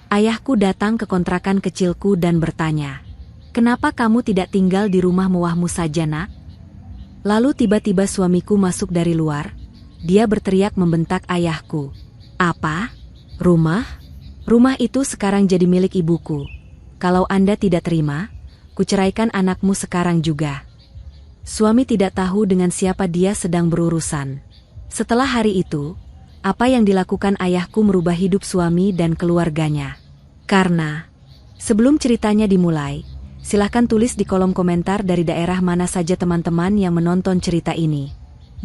Ayahku datang ke kontrakan kecilku dan bertanya, "Kenapa kamu tidak tinggal di rumah mewahmu saja, Nak?" Lalu tiba-tiba suamiku masuk dari luar. Dia berteriak membentak ayahku. "Apa? Rumah? Rumah itu sekarang jadi milik ibuku. Kalau Anda tidak terima, kuceraikan anakmu sekarang juga." Suami tidak tahu dengan siapa dia sedang berurusan. Setelah hari itu, apa yang dilakukan ayahku merubah hidup suami dan keluarganya. Sebelum ceritanya dimulai, silahkan tulis di kolom komentar dari daerah mana saja teman-teman yang menonton cerita ini.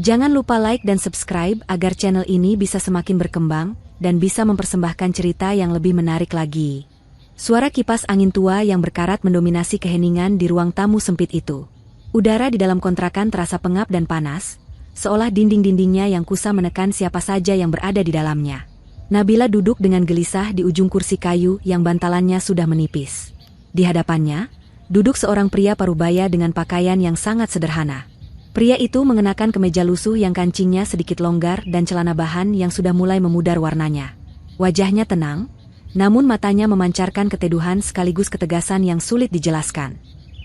Jangan lupa like dan subscribe agar channel ini bisa semakin berkembang dan bisa mempersembahkan cerita yang lebih menarik lagi. Suara kipas angin tua yang berkarat mendominasi keheningan di ruang tamu sempit itu. Udara di dalam kontrakan terasa pengap dan panas, seolah dinding-dindingnya yang kusam menekan siapa saja yang berada di dalamnya. Nabila duduk dengan gelisah di ujung kursi kayu yang bantalannya sudah menipis. Di hadapannya, duduk seorang pria parubaya dengan pakaian yang sangat sederhana. Pria itu mengenakan kemeja lusuh yang kancingnya sedikit longgar dan celana bahan yang sudah mulai memudar warnanya. Wajahnya tenang, namun matanya memancarkan keteduhan sekaligus ketegasan yang sulit dijelaskan.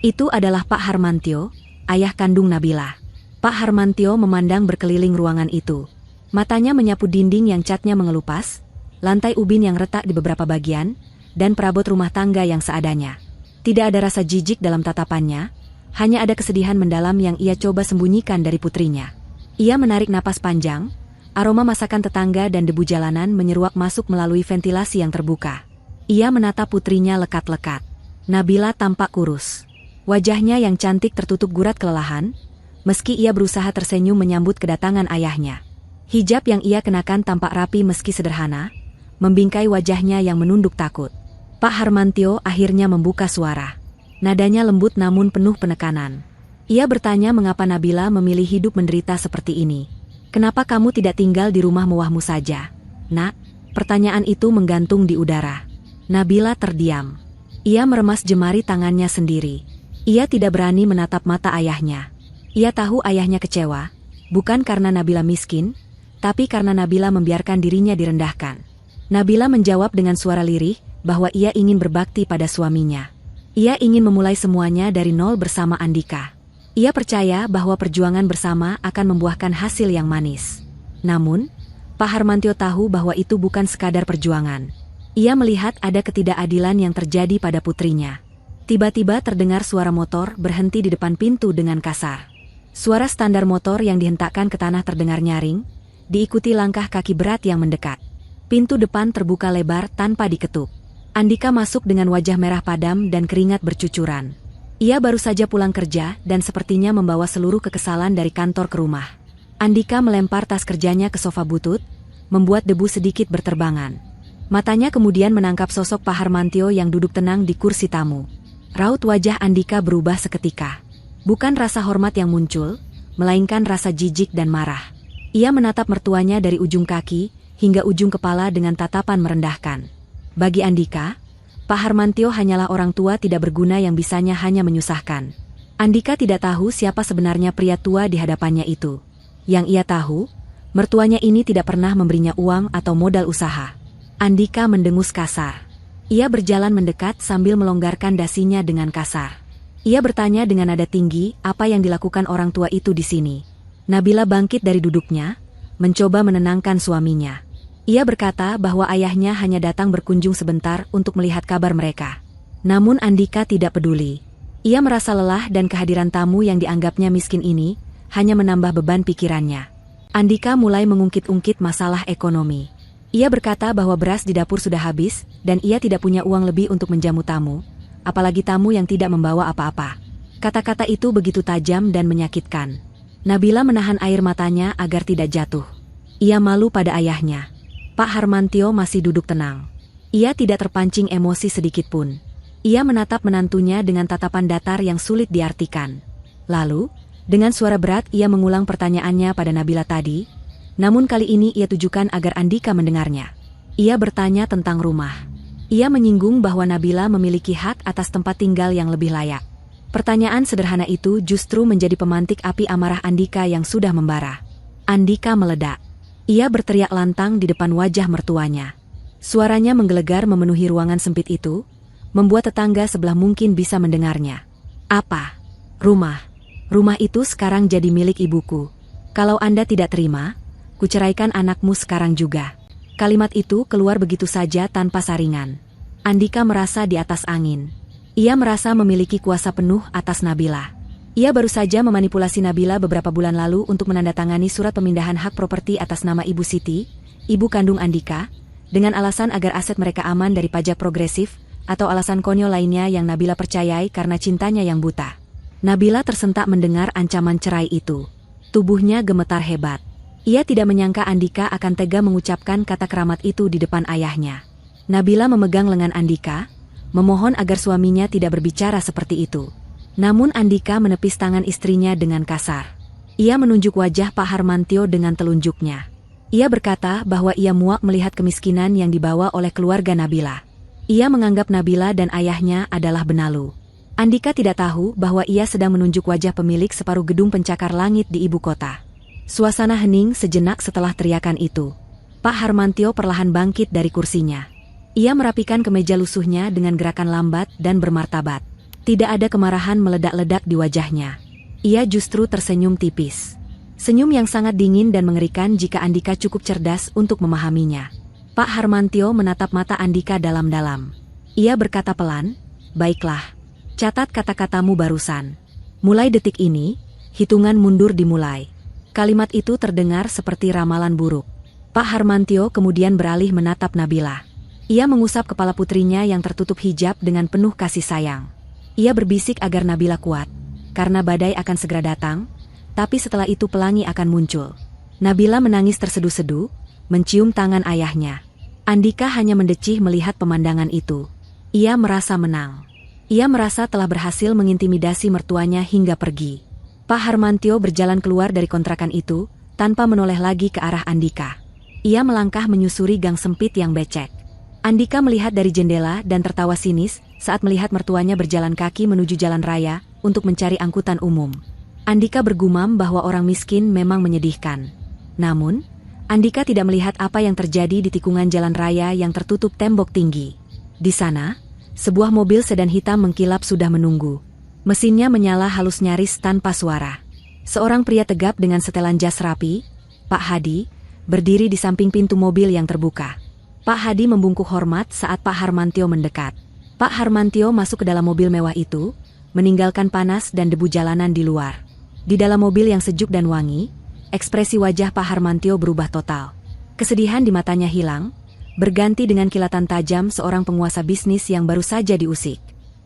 Itu adalah Pak Harmantyo, ayah kandung Nabila. Pak Harmantyo memandang berkeliling ruangan itu. Matanya menyapu dinding yang catnya mengelupas, lantai ubin yang retak di beberapa bagian, dan perabot rumah tangga yang seadanya. Tidak ada rasa jijik dalam tatapannya, hanya ada kesedihan mendalam yang ia coba sembunyikan dari putrinya. Ia menarik napas panjang, aroma masakan tetangga dan debu jalanan menyeruak masuk melalui ventilasi yang terbuka. Ia menatap putrinya lekat-lekat. Nabila tampak kurus. Wajahnya yang cantik tertutup gurat kelelahan, meski ia berusaha tersenyum menyambut kedatangan ayahnya. Hijab yang ia kenakan tampak rapi meski sederhana, membingkai wajahnya yang menunduk takut. Pak Harmantyo akhirnya membuka suara. Nadanya lembut namun penuh penekanan. Ia bertanya mengapa Nabila memilih hidup menderita seperti ini. "Kenapa kamu tidak tinggal di rumah mewahmu saja, Nak?" Pertanyaan itu menggantung di udara. Nabila terdiam. Ia meremas jemari tangannya sendiri. Ia tidak berani menatap mata ayahnya. Ia tahu ayahnya kecewa, bukan karena Nabila miskin, tapi karena Nabila membiarkan dirinya direndahkan. Nabila menjawab dengan suara lirih bahwa ia ingin berbakti pada suaminya. Ia ingin memulai semuanya dari nol bersama Andika. Ia percaya bahwa perjuangan bersama akan membuahkan hasil yang manis. Namun, Pak Harmantyo tahu bahwa itu bukan sekadar perjuangan. Ia melihat ada ketidakadilan yang terjadi pada putrinya. Tiba-tiba terdengar suara motor berhenti di depan pintu dengan kasar. Suara standar motor yang dihentakkan ke tanah terdengar nyaring, diikuti langkah kaki berat yang mendekat. Pintu depan terbuka lebar tanpa diketuk. Andika masuk dengan wajah merah padam dan keringat bercucuran. Ia baru saja pulang kerja dan sepertinya membawa seluruh kekesalan dari kantor ke rumah. Andika melempar tas kerjanya ke sofa butut, membuat debu sedikit berterbangan. Matanya kemudian menangkap sosok Pak Harmantyo yang duduk tenang di kursi tamu. Raut wajah Andika berubah seketika. Bukan rasa hormat yang muncul, melainkan rasa jijik dan marah. Ia menatap mertuanya dari ujung kaki hingga ujung kepala dengan tatapan merendahkan. Bagi Andika, Pak Harmantyo hanyalah orang tua tidak berguna yang bisanya hanya menyusahkan. Andika tidak tahu siapa sebenarnya pria tua di hadapannya itu. Yang ia tahu, mertuanya ini tidak pernah memberinya uang atau modal usaha. Andika mendengus kasar. Ia berjalan mendekat sambil melonggarkan dasinya dengan kasar. Ia bertanya dengan nada tinggi apa yang dilakukan orang tua itu di sini. Nabila bangkit dari duduknya, mencoba menenangkan suaminya. Ia berkata bahwa ayahnya hanya datang berkunjung sebentar untuk melihat kabar mereka. Namun Andika tidak peduli. Ia merasa lelah dan kehadiran tamu yang dianggapnya miskin ini hanya menambah beban pikirannya. Andika mulai mengungkit-ungkit masalah ekonomi. Ia berkata bahwa beras di dapur sudah habis dan ia tidak punya uang lebih untuk menjamu tamu, apalagi tamu yang tidak membawa apa-apa. Kata-kata itu begitu tajam dan menyakitkan. Nabila menahan air matanya agar tidak jatuh. Ia malu pada ayahnya. Pak Harmantyo masih duduk tenang. Ia tidak terpancing emosi sedikitpun. Ia menatap menantunya dengan tatapan datar yang sulit diartikan. Lalu, dengan suara berat ia mengulang pertanyaannya pada Nabila tadi, namun kali ini ia tujukan agar Andika mendengarnya. Ia bertanya tentang rumah. Ia menyinggung bahwa Nabila memiliki hak atas tempat tinggal yang lebih layak. Pertanyaan sederhana itu justru menjadi pemantik api amarah Andika yang sudah membara. Andika meledak. Ia berteriak lantang di depan wajah mertuanya. Suaranya menggelegar memenuhi ruangan sempit itu, membuat tetangga sebelah mungkin bisa mendengarnya. Apa? Rumah. Rumah itu sekarang jadi milik ibuku. Kalau Anda tidak terima, kuceraikan anakmu sekarang juga. Kalimat itu keluar begitu saja tanpa saringan. Andika merasa di atas angin. Ia merasa memiliki kuasa penuh atas Nabila. Ia baru saja memanipulasi Nabila beberapa bulan lalu untuk menandatangani surat pemindahan hak properti atas nama Ibu Siti, ibu kandung Andika, dengan alasan agar aset mereka aman dari pajak progresif, atau alasan konyol lainnya yang Nabila percayai karena cintanya yang buta. Nabila tersentak mendengar ancaman cerai itu. Tubuhnya gemetar hebat. Ia tidak menyangka Andika akan tega mengucapkan kata keramat itu di depan ayahnya. Nabila memegang lengan Andika, memohon agar suaminya tidak berbicara seperti itu. Namun Andika menepis tangan istrinya dengan kasar. Ia menunjuk wajah Pak Harmantio dengan telunjuknya. Ia berkata bahwa ia muak melihat kemiskinan yang dibawa oleh keluarga Nabila. Ia menganggap Nabila dan ayahnya adalah benalu. Andika tidak tahu bahwa ia sedang menunjuk wajah pemilik separuh gedung pencakar langit di ibu kota. Suasana hening sejenak setelah teriakan itu. Pak Harmantio perlahan bangkit dari kursinya. Ia merapikan kemeja lusuhnya dengan gerakan lambat dan bermartabat. Tidak ada kemarahan meledak-ledak di wajahnya. Ia justru tersenyum tipis. Senyum yang sangat dingin dan mengerikan jika Andika cukup cerdas untuk memahaminya. Pak Harmantio menatap mata Andika dalam-dalam. Ia berkata pelan, "Baiklah. Catat kata-katamu barusan. Mulai detik ini, hitungan mundur dimulai." Kalimat itu terdengar seperti ramalan buruk. Pak Harmantio kemudian beralih menatap Nabila. Ia mengusap kepala putrinya yang tertutup hijab dengan penuh kasih sayang. Ia berbisik agar Nabila kuat, karena badai akan segera datang, tapi setelah itu pelangi akan muncul. Nabila menangis terseduh-seduh, mencium tangan ayahnya. Andika hanya mendecih melihat pemandangan itu. Ia merasa menang. Ia merasa telah berhasil mengintimidasi mertuanya hingga pergi. Pak Harmantio berjalan keluar dari kontrakan itu, tanpa menoleh lagi ke arah Andika. Ia melangkah menyusuri gang sempit yang becek. Andika melihat dari jendela dan tertawa sinis saat melihat mertuanya berjalan kaki menuju jalan raya untuk mencari angkutan umum. Andika bergumam bahwa orang miskin memang menyedihkan. Namun, Andika tidak melihat apa yang terjadi di tikungan jalan raya yang tertutup tembok tinggi. Di sana, sebuah mobil sedan hitam mengkilap sudah menunggu. Mesinnya menyala halus nyaris tanpa suara. Seorang pria tegap dengan setelan jas rapi, Pak Hadi, berdiri di samping pintu mobil yang terbuka. Pak Hadi membungkuk hormat saat Pak Harmantio mendekat. Pak Harmantio masuk ke dalam mobil mewah itu, meninggalkan panas dan debu jalanan di luar. Di dalam mobil yang sejuk dan wangi, ekspresi wajah Pak Harmantio berubah total. Kesedihan di matanya hilang, berganti dengan kilatan tajam seorang penguasa bisnis yang baru saja diusik.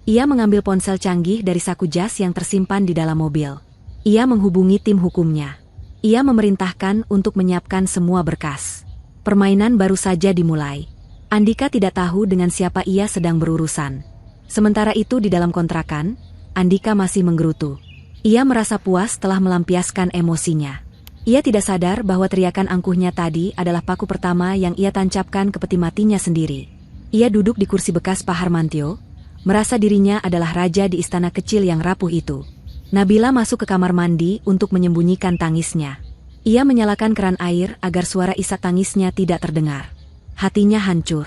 Ia mengambil ponsel canggih dari saku jas yang tersimpan di dalam mobil. Ia menghubungi tim hukumnya. Ia memerintahkan untuk menyiapkan semua berkas. Permainan baru saja dimulai. Andika tidak tahu dengan siapa ia sedang berurusan. Sementara itu di dalam kontrakan, Andika masih menggerutu. Ia merasa puas telah melampiaskan emosinya. Ia tidak sadar bahwa teriakan angkuhnya tadi adalah paku pertama yang ia tancapkan ke peti matinya sendiri. Ia duduk di kursi bekas Pak Harmantio, merasa dirinya adalah raja di istana kecil yang rapuh itu. Nabila masuk ke kamar mandi untuk menyembunyikan tangisnya. Ia menyalakan keran air agar suara isak tangisnya tidak terdengar. Hatinya hancur.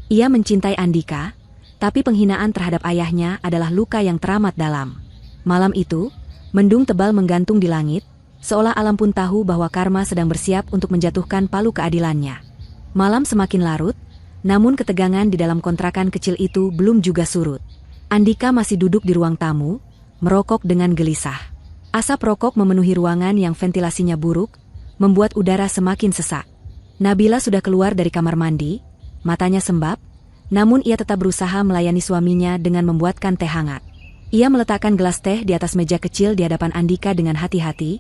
Ia mencintai Andika, tapi penghinaan terhadap ayahnya adalah luka yang teramat dalam. Malam itu, mendung tebal menggantung di langit, seolah alam pun tahu bahwa karma sedang bersiap untuk menjatuhkan palu keadilannya. Malam semakin larut, namun ketegangan di dalam kontrakan kecil itu belum juga surut. Andika masih duduk di ruang tamu, merokok dengan gelisah. Asap rokok memenuhi ruangan yang ventilasinya buruk, membuat udara semakin sesak. Nabila sudah keluar dari kamar mandi, matanya sembab, namun ia tetap berusaha melayani suaminya dengan membuatkan teh hangat. Ia meletakkan gelas teh di atas meja kecil di hadapan Andika dengan hati-hati,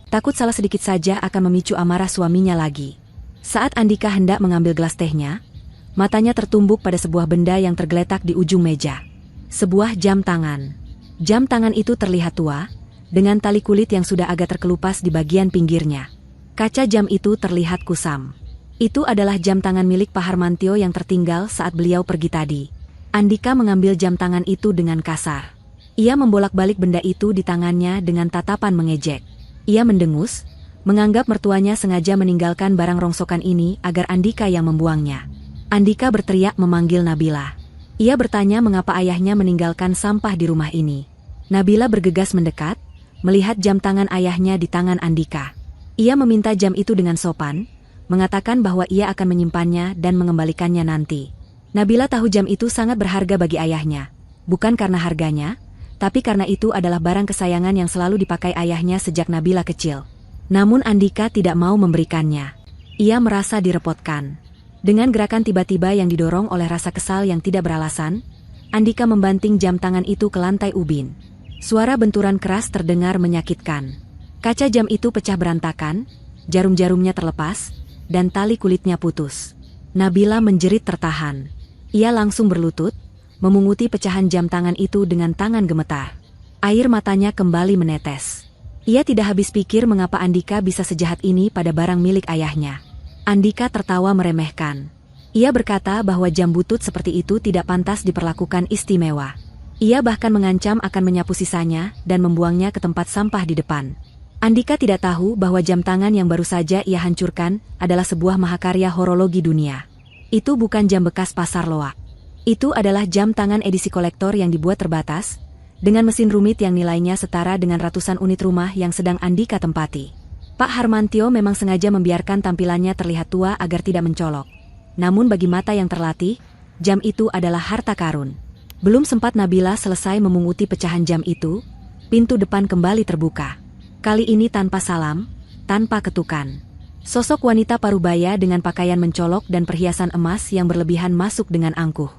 takut salah sedikit saja akan memicu amarah suaminya lagi. Saat Andika hendak mengambil gelas tehnya, matanya tertumbuk pada sebuah benda yang tergeletak di ujung meja. Sebuah jam tangan. Jam tangan itu terlihat tua, dengan tali kulit yang sudah agak terkelupas di bagian pinggirnya. Kaca jam itu terlihat kusam. Itu adalah jam tangan milik Pak Harmantio yang tertinggal saat beliau pergi tadi. Andika mengambil jam tangan itu dengan kasar. Ia membolak-balik benda itu di tangannya dengan tatapan mengejek. Ia mendengus, menganggap mertuanya sengaja meninggalkan barang rongsokan ini agar Andika yang membuangnya. Andika berteriak memanggil Nabila. Ia bertanya mengapa ayahnya meninggalkan sampah di rumah ini. Nabila bergegas mendekat, melihat jam tangan ayahnya di tangan Andika. Ia meminta jam itu dengan sopan, mengatakan bahwa ia akan menyimpannya dan mengembalikannya nanti. Nabila tahu jam itu sangat berharga bagi ayahnya, bukan karena harganya, tapi karena itu adalah barang kesayangan yang selalu dipakai ayahnya sejak Nabila kecil. Namun Andika tidak mau memberikannya. Ia merasa direpotkan. Dengan gerakan tiba-tiba yang didorong oleh rasa kesal yang tidak beralasan, Andika membanting jam tangan itu ke lantai ubin. Suara benturan keras terdengar menyakitkan. Kaca jam itu pecah berantakan, jarum-jarumnya terlepas, dan tali kulitnya putus. Nabila menjerit tertahan. Ia langsung berlutut, memunguti pecahan jam tangan itu dengan tangan gemetar. Air matanya kembali menetes. Ia tidak habis pikir mengapa Andika bisa sejahat ini pada barang milik ayahnya. Andika tertawa meremehkan. Ia berkata bahwa jam butut seperti itu tidak pantas diperlakukan istimewa. Ia bahkan mengancam akan menyapu sisanya dan membuangnya ke tempat sampah di depan. Andika tidak tahu bahwa jam tangan yang baru saja ia hancurkan adalah sebuah mahakarya horologi dunia. Itu bukan jam bekas pasar loak. Itu adalah jam tangan edisi kolektor yang dibuat terbatas, dengan mesin rumit yang nilainya setara dengan ratusan unit rumah yang sedang Andika tempati. Pak Harmantio memang sengaja membiarkan tampilannya terlihat tua agar tidak mencolok. Namun bagi mata yang terlatih, jam itu adalah harta karun. Belum sempat Nabila selesai memunguti pecahan jam itu, pintu depan kembali terbuka. Kali ini tanpa salam, tanpa ketukan. Sosok wanita parubaya dengan pakaian mencolok dan perhiasan emas yang berlebihan masuk dengan angkuh.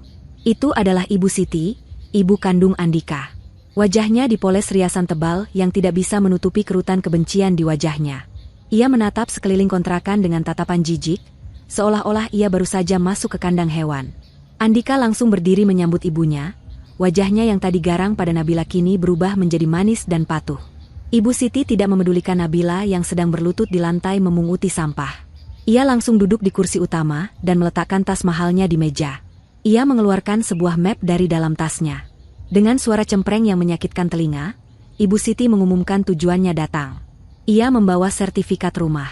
Itu adalah Ibu Siti, ibu kandung Andika. Wajahnya dipoles riasan tebal yang tidak bisa menutupi kerutan kebencian di wajahnya. Ia menatap sekeliling kontrakan dengan tatapan jijik, seolah-olah ia baru saja masuk ke kandang hewan. Andika langsung berdiri menyambut ibunya, wajahnya yang tadi garang pada Nabila kini berubah menjadi manis dan patuh. Ibu Siti tidak memedulikan Nabila yang sedang berlutut di lantai memunguti sampah. Ia langsung duduk di kursi utama dan meletakkan tas mahalnya di meja. Ia mengeluarkan sebuah map dari dalam tasnya. Dengan suara cempreng yang menyakitkan telinga, Ibu Siti mengumumkan tujuannya datang. Ia membawa sertifikat rumah.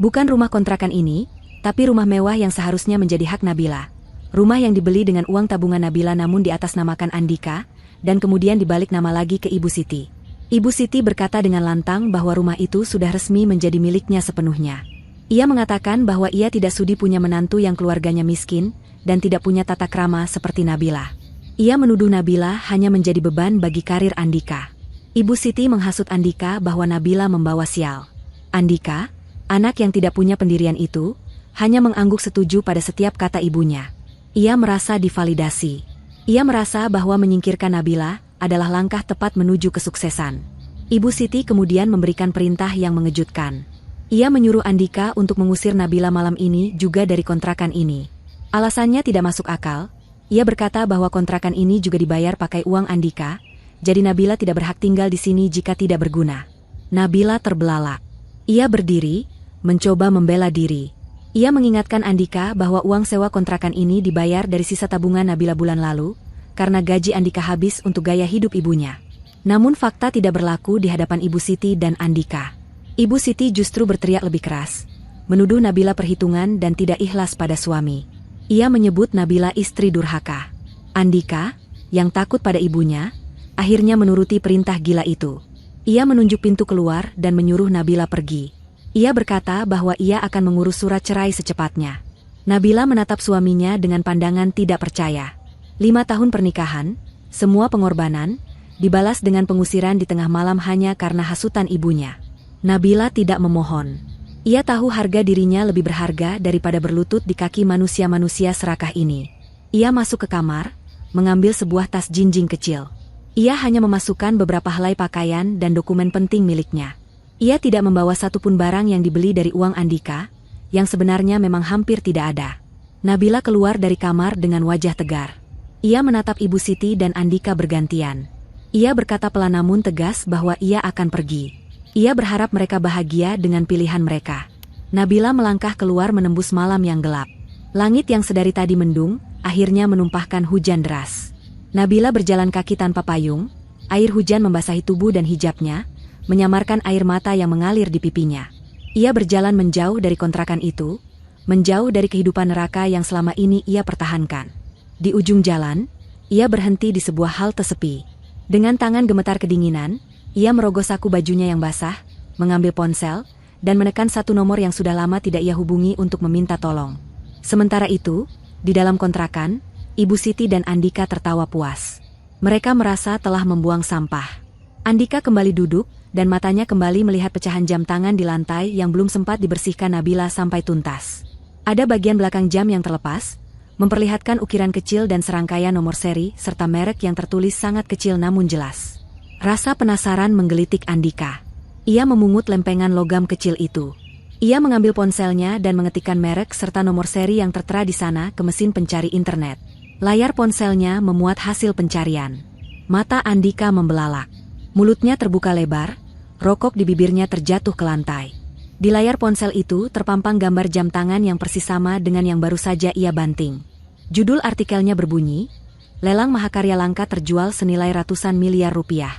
Bukan rumah kontrakan ini, tapi rumah mewah yang seharusnya menjadi hak Nabila. Rumah yang dibeli dengan uang tabungan Nabila namun diatasnamakan Andika, dan kemudian dibalik nama lagi ke Ibu Siti. Ibu Siti berkata dengan lantang bahwa rumah itu sudah resmi menjadi miliknya sepenuhnya. Ia mengatakan bahwa ia tidak sudi punya menantu yang keluarganya miskin, dan tidak punya tata krama seperti Nabila. Ia menuduh Nabila hanya menjadi beban bagi karir Andika. Ibu Siti menghasut Andika bahwa Nabila membawa sial. Andika, anak yang tidak punya pendirian itu, hanya mengangguk setuju pada setiap kata ibunya. Ia merasa divalidasi. Ia merasa bahwa menyingkirkan Nabila adalah langkah tepat menuju kesuksesan. Ibu Siti kemudian memberikan perintah yang mengejutkan. Ia menyuruh Andika untuk mengusir Nabila malam ini juga dari kontrakan ini. Alasannya tidak masuk akal. Ia berkata bahwa kontrakan ini juga dibayar pakai uang Andika, jadi Nabila tidak berhak tinggal di sini jika tidak berguna. Nabila terbelalak. Ia berdiri, mencoba membela diri. Ia mengingatkan Andika bahwa uang sewa kontrakan ini dibayar dari sisa tabungan Nabila bulan lalu, karena gaji Andika habis untuk gaya hidup ibunya. Namun fakta tidak berlaku di hadapan Ibu Siti dan Andika. Ibu Siti justru berteriak lebih keras, menuduh Nabila perhitungan dan tidak ikhlas pada suami. Ia menyebut Nabila istri durhaka. Andika, yang takut pada ibunya, akhirnya menuruti perintah gila itu. Ia menunjuk pintu keluar dan menyuruh Nabila pergi. Ia berkata bahwa ia akan mengurus surat cerai secepatnya. Nabila menatap suaminya dengan pandangan tidak percaya. 5 tahun pernikahan, semua pengorbanan, dibalas dengan pengusiran di tengah malam hanya karena hasutan ibunya. Nabila tidak memohon. Ia tahu harga dirinya lebih berharga daripada berlutut di kaki manusia-manusia serakah ini. Ia masuk ke kamar, mengambil sebuah tas jinjing kecil. Ia hanya memasukkan beberapa helai pakaian dan dokumen penting miliknya. Ia tidak membawa satupun barang yang dibeli dari uang Andika, yang sebenarnya memang hampir tidak ada. Nabila keluar dari kamar dengan wajah tegar. Ia menatap Ibu Siti dan Andika bergantian. Ia berkata pelan namun tegas bahwa ia akan pergi. Ia berharap mereka bahagia dengan pilihan mereka. Nabila melangkah keluar menembus malam yang gelap. Langit yang sedari tadi mendung, akhirnya menumpahkan hujan deras. Nabila berjalan kaki tanpa payung, air hujan membasahi tubuh dan hijabnya, menyamarkan air mata yang mengalir di pipinya. Ia berjalan menjauh dari kontrakan itu, menjauh dari kehidupan neraka yang selama ini ia pertahankan. Di ujung jalan, ia berhenti di sebuah halte sepi. Dengan tangan gemetar kedinginan, ia merogoh saku bajunya yang basah, mengambil ponsel, dan menekan satu nomor yang sudah lama tidak ia hubungi untuk meminta tolong. Sementara itu, di dalam kontrakan, Ibu Siti dan Andika tertawa puas. Mereka merasa telah membuang sampah. Andika kembali duduk, dan matanya kembali melihat pecahan jam tangan di lantai yang belum sempat dibersihkan Nabila sampai tuntas. Ada bagian belakang jam yang terlepas, memperlihatkan ukiran kecil dan serangkaian nomor seri serta merek yang tertulis sangat kecil namun jelas. Rasa penasaran menggelitik Andika. Ia memungut lempengan logam kecil itu. Ia mengambil ponselnya dan mengetikkan merek serta nomor seri yang tertera di sana ke mesin pencari internet. Layar ponselnya memuat hasil pencarian. Mata Andika membelalak. Mulutnya terbuka lebar, rokok di bibirnya terjatuh ke lantai. Di layar ponsel itu terpampang gambar jam tangan yang persis sama dengan yang baru saja ia banting. Judul artikelnya berbunyi, "Lelang mahakarya langka terjual senilai ratusan miliar rupiah."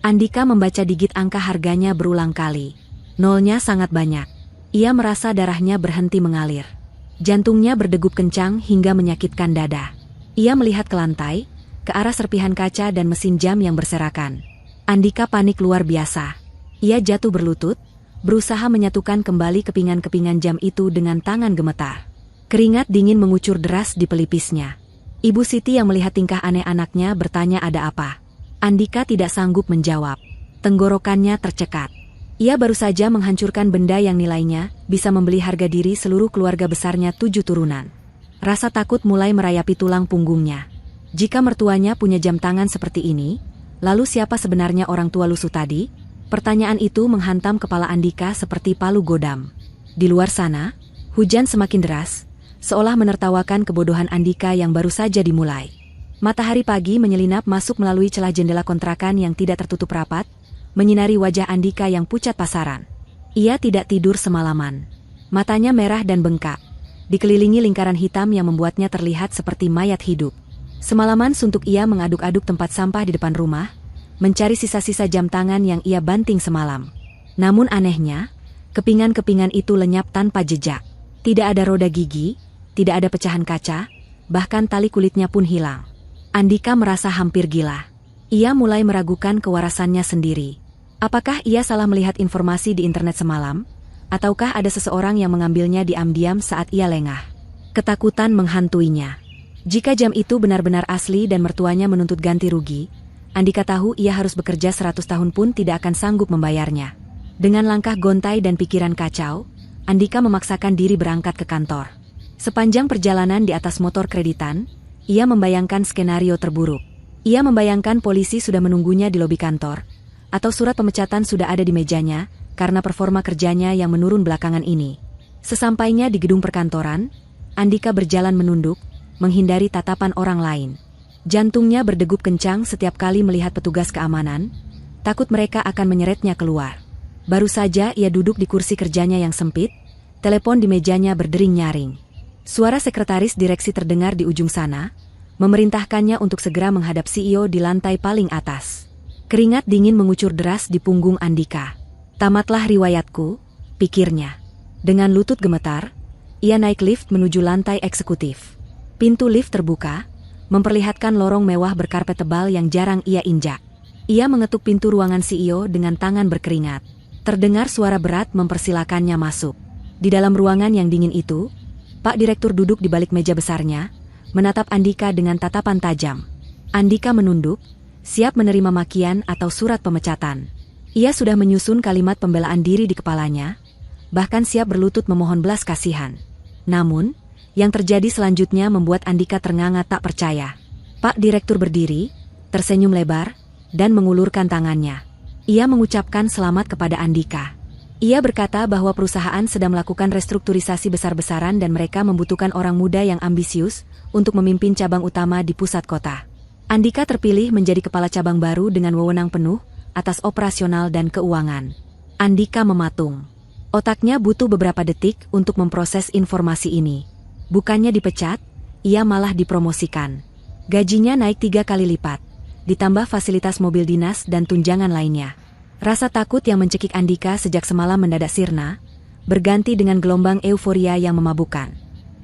Andika membaca digit angka harganya berulang kali. Nolnya sangat banyak. Ia merasa darahnya berhenti mengalir. Jantungnya berdegup kencang hingga menyakitkan dada. Ia melihat ke lantai, ke arah serpihan kaca dan mesin jam yang berserakan. Andika panik luar biasa. Ia jatuh berlutut, berusaha menyatukan kembali kepingan-kepingan jam itu dengan tangan gemetar. Keringat dingin mengucur deras di pelipisnya. Ibu Siti yang melihat tingkah aneh anaknya bertanya ada apa. Andika tidak sanggup menjawab. Tenggorokannya tercekat. Ia baru saja menghancurkan benda yang nilainya bisa membeli harga diri seluruh keluarga besarnya 7 turunan. Rasa takut mulai merayapi tulang punggungnya. Jika mertuanya punya jam tangan seperti ini, lalu siapa sebenarnya orang tua lusuh tadi? Pertanyaan itu menghantam kepala Andika seperti palu godam. Di luar sana, hujan semakin deras, seolah menertawakan kebodohan Andika yang baru saja dimulai. Matahari pagi menyelinap masuk melalui celah jendela kontrakan yang tidak tertutup rapat, menyinari wajah Andika yang pucat pasaran. Ia tidak tidur semalaman. Matanya merah dan bengkak, dikelilingi lingkaran hitam yang membuatnya terlihat seperti mayat hidup. Semalaman suntuk ia mengaduk-aduk tempat sampah di depan rumah, mencari sisa-sisa jam tangan yang ia banting semalam. Namun anehnya, kepingan-kepingan itu lenyap tanpa jejak. Tidak ada roda gigi, tidak ada pecahan kaca, bahkan tali kulitnya pun hilang. Andika merasa hampir gila. Ia mulai meragukan kewarasannya sendiri. Apakah ia salah melihat informasi di internet semalam? Ataukah ada seseorang yang mengambilnya diam-diam saat ia lengah? Ketakutan menghantuinya. Jika jam itu benar-benar asli dan mertuanya menuntut ganti rugi, Andika tahu ia harus bekerja 100 tahun pun tidak akan sanggup membayarnya. Dengan langkah gontai dan pikiran kacau, Andika memaksakan diri berangkat ke kantor. Sepanjang perjalanan di atas motor kreditan, ia membayangkan skenario terburuk. Ia membayangkan polisi sudah menunggunya di lobi kantor, atau surat pemecatan sudah ada di mejanya, karena performa kerjanya yang menurun belakangan ini. Sesampainya di gedung perkantoran, Andika berjalan menunduk, menghindari tatapan orang lain. Jantungnya berdegup kencang setiap kali melihat petugas keamanan, takut mereka akan menyeretnya keluar. Baru saja ia duduk di kursi kerjanya yang sempit, telepon di mejanya berdering nyaring. Suara sekretaris direksi terdengar di ujung sana, memerintahkannya untuk segera menghadap CEO di lantai paling atas. Keringat dingin mengucur deras di punggung Andika. Tamatlah riwayatku, pikirnya. Dengan lutut gemetar, ia naik lift menuju lantai eksekutif. Pintu lift terbuka, memperlihatkan lorong mewah berkarpet tebal yang jarang ia injak. Ia mengetuk pintu ruangan CEO dengan tangan berkeringat. Terdengar suara berat mempersilakannya masuk. Di dalam ruangan yang dingin itu, Pak Direktur duduk di balik meja besarnya, menatap Andika dengan tatapan tajam. Andika menunduk, siap menerima makian atau surat pemecatan. Ia sudah menyusun kalimat pembelaan diri di kepalanya, bahkan siap berlutut memohon belas kasihan. Namun, yang terjadi selanjutnya membuat Andika ternganga tak percaya. Pak Direktur berdiri, tersenyum lebar, dan mengulurkan tangannya. Ia mengucapkan selamat kepada Andika. Ia berkata bahwa perusahaan sedang melakukan restrukturisasi besar-besaran dan mereka membutuhkan orang muda yang ambisius untuk memimpin cabang utama di pusat kota. Andika terpilih menjadi kepala cabang baru dengan wewenang penuh atas operasional dan keuangan. Andika mematung. Otaknya butuh beberapa detik untuk memproses informasi ini. Bukannya dipecat, ia malah dipromosikan. Gajinya naik 3 kali lipat, ditambah fasilitas mobil dinas dan tunjangan lainnya. Rasa takut yang mencekik Andika sejak semalam mendadak sirna, berganti dengan gelombang euforia yang memabukkan.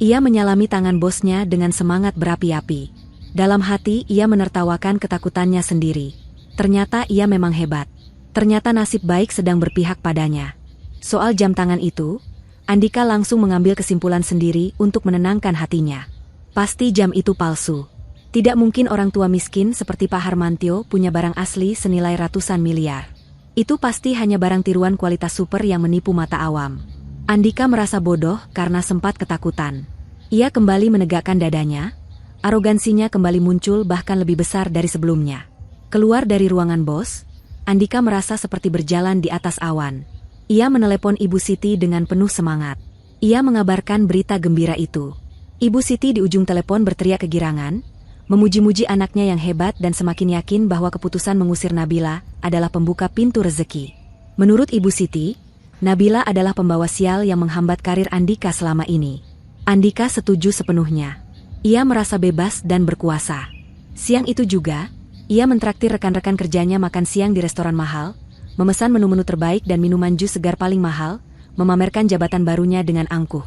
Ia menyalami tangan bosnya dengan semangat berapi-api. Dalam hati ia menertawakan ketakutannya sendiri. Ternyata ia memang hebat. Ternyata nasib baik sedang berpihak padanya. Soal jam tangan itu, Andika langsung mengambil kesimpulan sendiri untuk menenangkan hatinya. Pasti jam itu palsu. Tidak mungkin orang tua miskin seperti Pak Harmantyo punya barang asli senilai ratusan miliar. Itu pasti hanya barang tiruan kualitas super yang menipu mata awam. Andika merasa bodoh karena sempat ketakutan. Ia kembali menegakkan dadanya, arogansinya kembali muncul bahkan lebih besar dari sebelumnya. Keluar dari ruangan bos, Andika merasa seperti berjalan di atas awan. Ia menelepon Ibu Siti dengan penuh semangat. Ia mengabarkan berita gembira itu. Ibu Siti di ujung telepon berteriak kegirangan, memuji-muji anaknya yang hebat dan semakin yakin bahwa keputusan mengusir Nabila adalah pembuka pintu rezeki. Menurut Ibu Siti, Nabila adalah pembawa sial yang menghambat karir Andika selama ini. Andika setuju sepenuhnya. Ia merasa bebas dan berkuasa. Siang itu juga, ia mentraktir rekan-rekan kerjanya makan siang di restoran mahal, memesan menu-menu terbaik dan minuman jus segar paling mahal, memamerkan jabatan barunya dengan angkuh.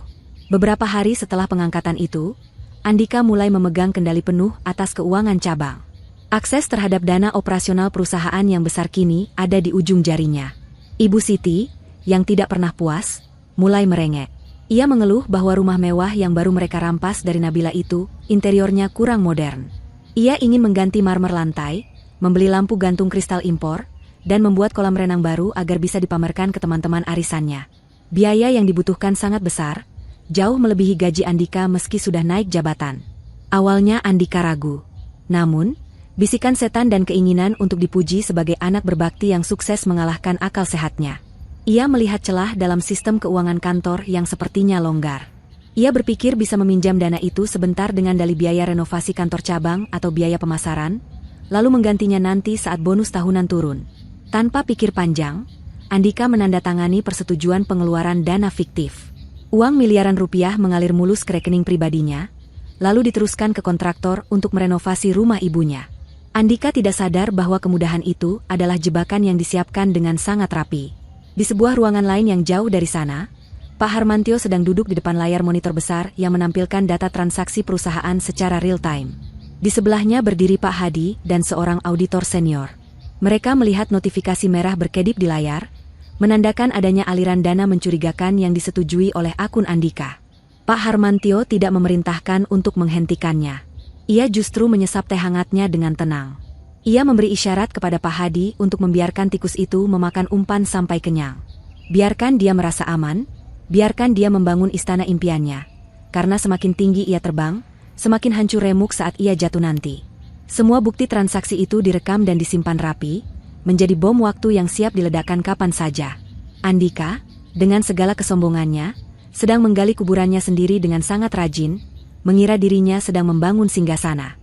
Beberapa hari setelah pengangkatan itu, Andika mulai memegang kendali penuh atas keuangan cabang. Akses terhadap dana operasional perusahaan yang besar kini ada di ujung jarinya. Ibu Siti, yang tidak pernah puas, mulai merengek. Ia mengeluh bahwa rumah mewah yang baru mereka rampas dari Nabila itu, interiornya kurang modern. Ia ingin mengganti marmer lantai, membeli lampu gantung kristal impor, dan membuat kolam renang baru agar bisa dipamerkan ke teman-teman arisannya. Biaya yang dibutuhkan sangat besar, jauh melebihi gaji Andika meski sudah naik jabatan. Awalnya Andika ragu. Namun, bisikan setan dan keinginan untuk dipuji sebagai anak berbakti yang sukses mengalahkan akal sehatnya. Ia melihat celah dalam sistem keuangan kantor yang sepertinya longgar. Ia berpikir bisa meminjam dana itu sebentar dengan dalih biaya renovasi kantor cabang atau biaya pemasaran, lalu menggantinya nanti saat bonus tahunan turun. Tanpa pikir panjang, Andika menandatangani persetujuan pengeluaran dana fiktif. Uang miliaran rupiah mengalir mulus ke rekening pribadinya, lalu diteruskan ke kontraktor untuk merenovasi rumah ibunya. Andika tidak sadar bahwa kemudahan itu adalah jebakan yang disiapkan dengan sangat rapi. Di sebuah ruangan lain yang jauh dari sana, Pak Harmantyo sedang duduk di depan layar monitor besar yang menampilkan data transaksi perusahaan secara real-time. Di sebelahnya berdiri Pak Hadi dan seorang auditor senior. Mereka melihat notifikasi merah berkedip di layar, menandakan adanya aliran dana mencurigakan yang disetujui oleh akun Andika. Pak Harmantyo tidak memerintahkan untuk menghentikannya. Ia justru menyesap teh hangatnya dengan tenang. Ia memberi isyarat kepada Pak Hadi untuk membiarkan tikus itu memakan umpan sampai kenyang. Biarkan dia merasa aman, biarkan dia membangun istana impiannya. Karena semakin tinggi ia terbang, semakin hancur remuk saat ia jatuh nanti. Semua bukti transaksi itu direkam dan disimpan rapi, menjadi bom waktu yang siap diledakkan kapan saja. Andika, dengan segala kesombongannya, sedang menggali kuburannya sendiri dengan sangat rajin, mengira dirinya sedang membangun singgasana.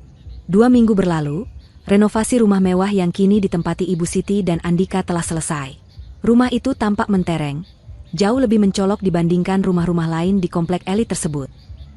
2 minggu berlalu, renovasi rumah mewah yang kini ditempati Ibu Siti dan Andika telah selesai. Rumah itu tampak mentereng, jauh lebih mencolok dibandingkan rumah-rumah lain di komplek elit tersebut.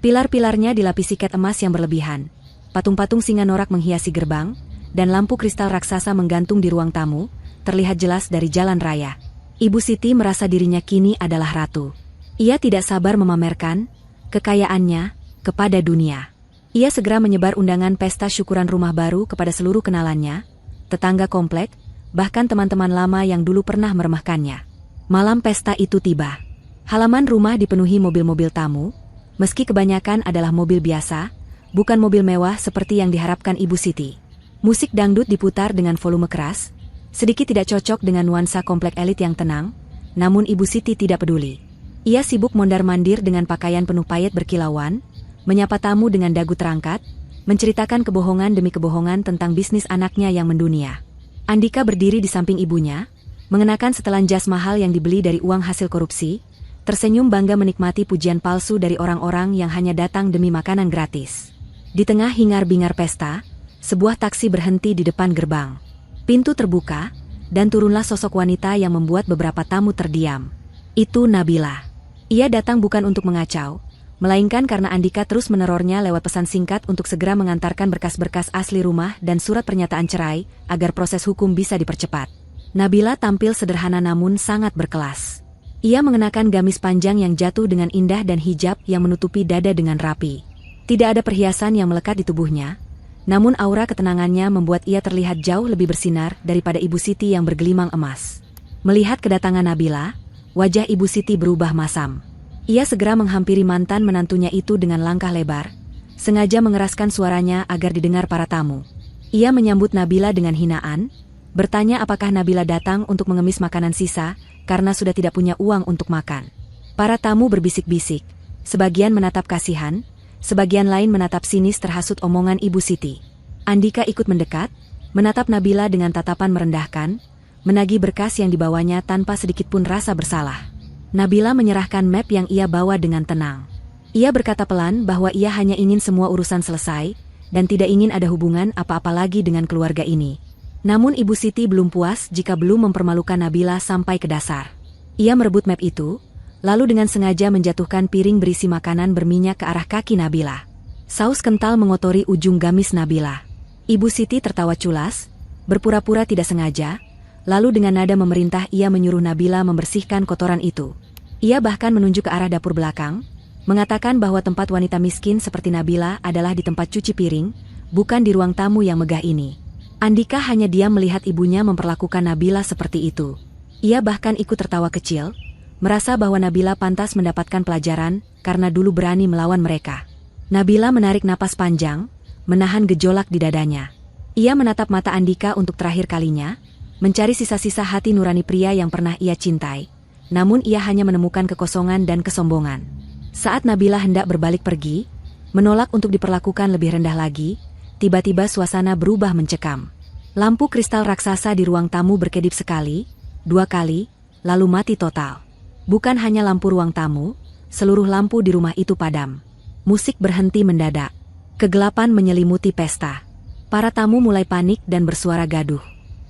Pilar-pilarnya dilapisi cat emas yang berlebihan, patung-patung singa norak menghiasi gerbang, dan lampu kristal raksasa menggantung di ruang tamu, terlihat jelas dari jalan raya. Ibu Siti merasa dirinya kini adalah ratu. Ia tidak sabar memamerkan kekayaannya kepada dunia. Ia segera menyebar undangan pesta syukuran rumah baru kepada seluruh kenalannya, tetangga komplek, bahkan teman-teman lama yang dulu pernah meremehkannya. Malam pesta itu tiba. Halaman rumah dipenuhi mobil-mobil tamu, meski kebanyakan adalah mobil biasa, bukan mobil mewah seperti yang diharapkan Ibu Siti. Musik dangdut diputar dengan volume keras, sedikit tidak cocok dengan nuansa komplek elit yang tenang, namun Ibu Siti tidak peduli. Ia sibuk mondar-mandir dengan pakaian penuh payet berkilauan, menyapa tamu dengan dagu terangkat, menceritakan kebohongan demi kebohongan tentang bisnis anaknya yang mendunia. Andika berdiri di samping ibunya, mengenakan setelan jas mahal yang dibeli dari uang hasil korupsi, tersenyum bangga menikmati pujian palsu dari orang-orang yang hanya datang demi makanan gratis. Di tengah hingar-bingar pesta, sebuah taksi berhenti di depan gerbang. Pintu terbuka, dan turunlah sosok wanita yang membuat beberapa tamu terdiam. Itu Nabila. Ia datang bukan untuk mengacau, melainkan karena Andika terus menerornya lewat pesan singkat untuk segera mengantarkan berkas-berkas asli rumah dan surat pernyataan cerai, agar proses hukum bisa dipercepat. Nabila tampil sederhana namun sangat berkelas. Ia mengenakan gamis panjang yang jatuh dengan indah dan hijab yang menutupi dada dengan rapi. Tidak ada perhiasan yang melekat di tubuhnya, namun aura ketenangannya membuat ia terlihat jauh lebih bersinar daripada Ibu Siti yang bergelimang emas. Melihat kedatangan Nabila, wajah Ibu Siti berubah masam. Ia segera menghampiri mantan menantunya itu dengan langkah lebar, sengaja mengeraskan suaranya agar didengar para tamu. Ia menyambut Nabila dengan hinaan, bertanya apakah Nabila datang untuk mengemis makanan sisa karena sudah tidak punya uang untuk makan. Para tamu berbisik-bisik, sebagian menatap kasihan, sebagian lain menatap sinis terhasut omongan Ibu Siti. Andika ikut mendekat, menatap Nabila dengan tatapan merendahkan, menagih berkas yang dibawanya tanpa sedikit pun rasa bersalah. Nabila menyerahkan map yang ia bawa dengan tenang. Ia berkata pelan bahwa ia hanya ingin semua urusan selesai, dan tidak ingin ada hubungan apa-apa lagi dengan keluarga ini. Namun Ibu Siti belum puas jika belum mempermalukan Nabila sampai ke dasar. Ia merebut map itu, lalu dengan sengaja menjatuhkan piring berisi makanan berminyak ke arah kaki Nabila. Saus kental mengotori ujung gamis Nabila. Ibu Siti tertawa culas, berpura-pura tidak sengaja, lalu dengan nada memerintah ia menyuruh Nabila membersihkan kotoran itu. Ia bahkan menunjuk ke arah dapur belakang, mengatakan bahwa tempat wanita miskin seperti Nabila adalah di tempat cuci piring, bukan di ruang tamu yang megah ini. Andika hanya diam melihat ibunya memperlakukan Nabila seperti itu. Ia bahkan ikut tertawa kecil, merasa bahwa Nabila pantas mendapatkan pelajaran karena dulu berani melawan mereka. Nabila menarik napas panjang, menahan gejolak di dadanya. Ia menatap mata Andika untuk terakhir kalinya, mencari sisa-sisa hati nurani pria yang pernah ia cintai. Namun ia hanya menemukan kekosongan dan kesombongan. Saat Nabila hendak berbalik pergi, menolak untuk diperlakukan lebih rendah lagi, tiba-tiba suasana berubah mencekam. Lampu kristal raksasa di ruang tamu berkedip sekali, 2 kali, lalu mati total. Bukan hanya lampu ruang tamu, seluruh lampu di rumah itu padam. Musik berhenti mendadak. Kegelapan menyelimuti pesta. Para tamu mulai panik dan bersuara gaduh.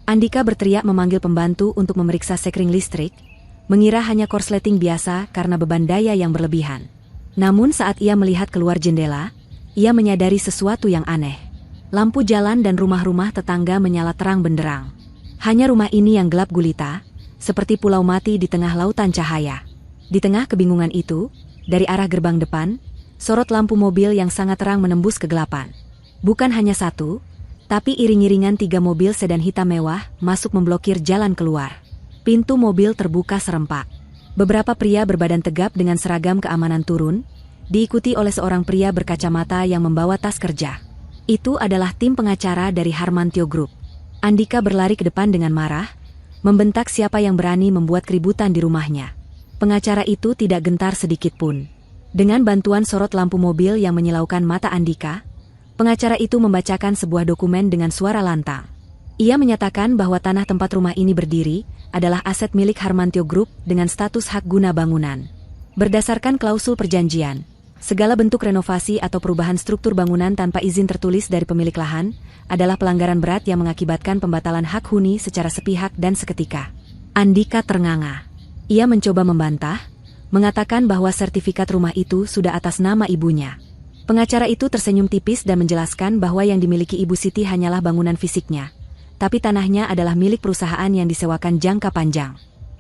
Andika berteriak memanggil pembantu untuk memeriksa sekring listrik, mengira hanya korsleting biasa karena beban daya yang berlebihan. Namun saat ia melihat keluar jendela, ia menyadari sesuatu yang aneh. Lampu jalan dan rumah-rumah tetangga menyala terang benderang. Hanya rumah ini yang gelap gulita, seperti pulau mati di tengah lautan cahaya. Di tengah kebingungan itu, dari arah gerbang depan, sorot lampu mobil yang sangat terang menembus kegelapan. Bukan hanya satu, tapi iring-iringan 3 mobil sedan hitam mewah masuk memblokir jalan keluar. Pintu mobil terbuka serempak. Beberapa pria berbadan tegap dengan seragam keamanan turun, diikuti oleh seorang pria berkacamata yang membawa tas kerja. Itu adalah tim pengacara dari Harmantio Group. Andika berlari ke depan dengan marah, membentak siapa yang berani membuat keributan di rumahnya. Pengacara itu tidak gentar sedikit pun. Dengan bantuan sorot lampu mobil yang menyilaukan mata Andika, pengacara itu membacakan sebuah dokumen dengan suara lantang. Ia menyatakan bahwa tanah tempat rumah ini berdiri adalah aset milik Harmantio Group dengan status hak guna bangunan. Berdasarkan klausul perjanjian, segala bentuk renovasi atau perubahan struktur bangunan tanpa izin tertulis dari pemilik lahan adalah pelanggaran berat yang mengakibatkan pembatalan hak huni secara sepihak dan seketika. Andika ternganga. Ia mencoba membantah, mengatakan bahwa sertifikat rumah itu sudah atas nama ibunya. Pengacara itu tersenyum tipis dan menjelaskan bahwa yang dimiliki Ibu Siti hanyalah bangunan fisiknya, tapi tanahnya adalah milik perusahaan yang disewakan jangka panjang.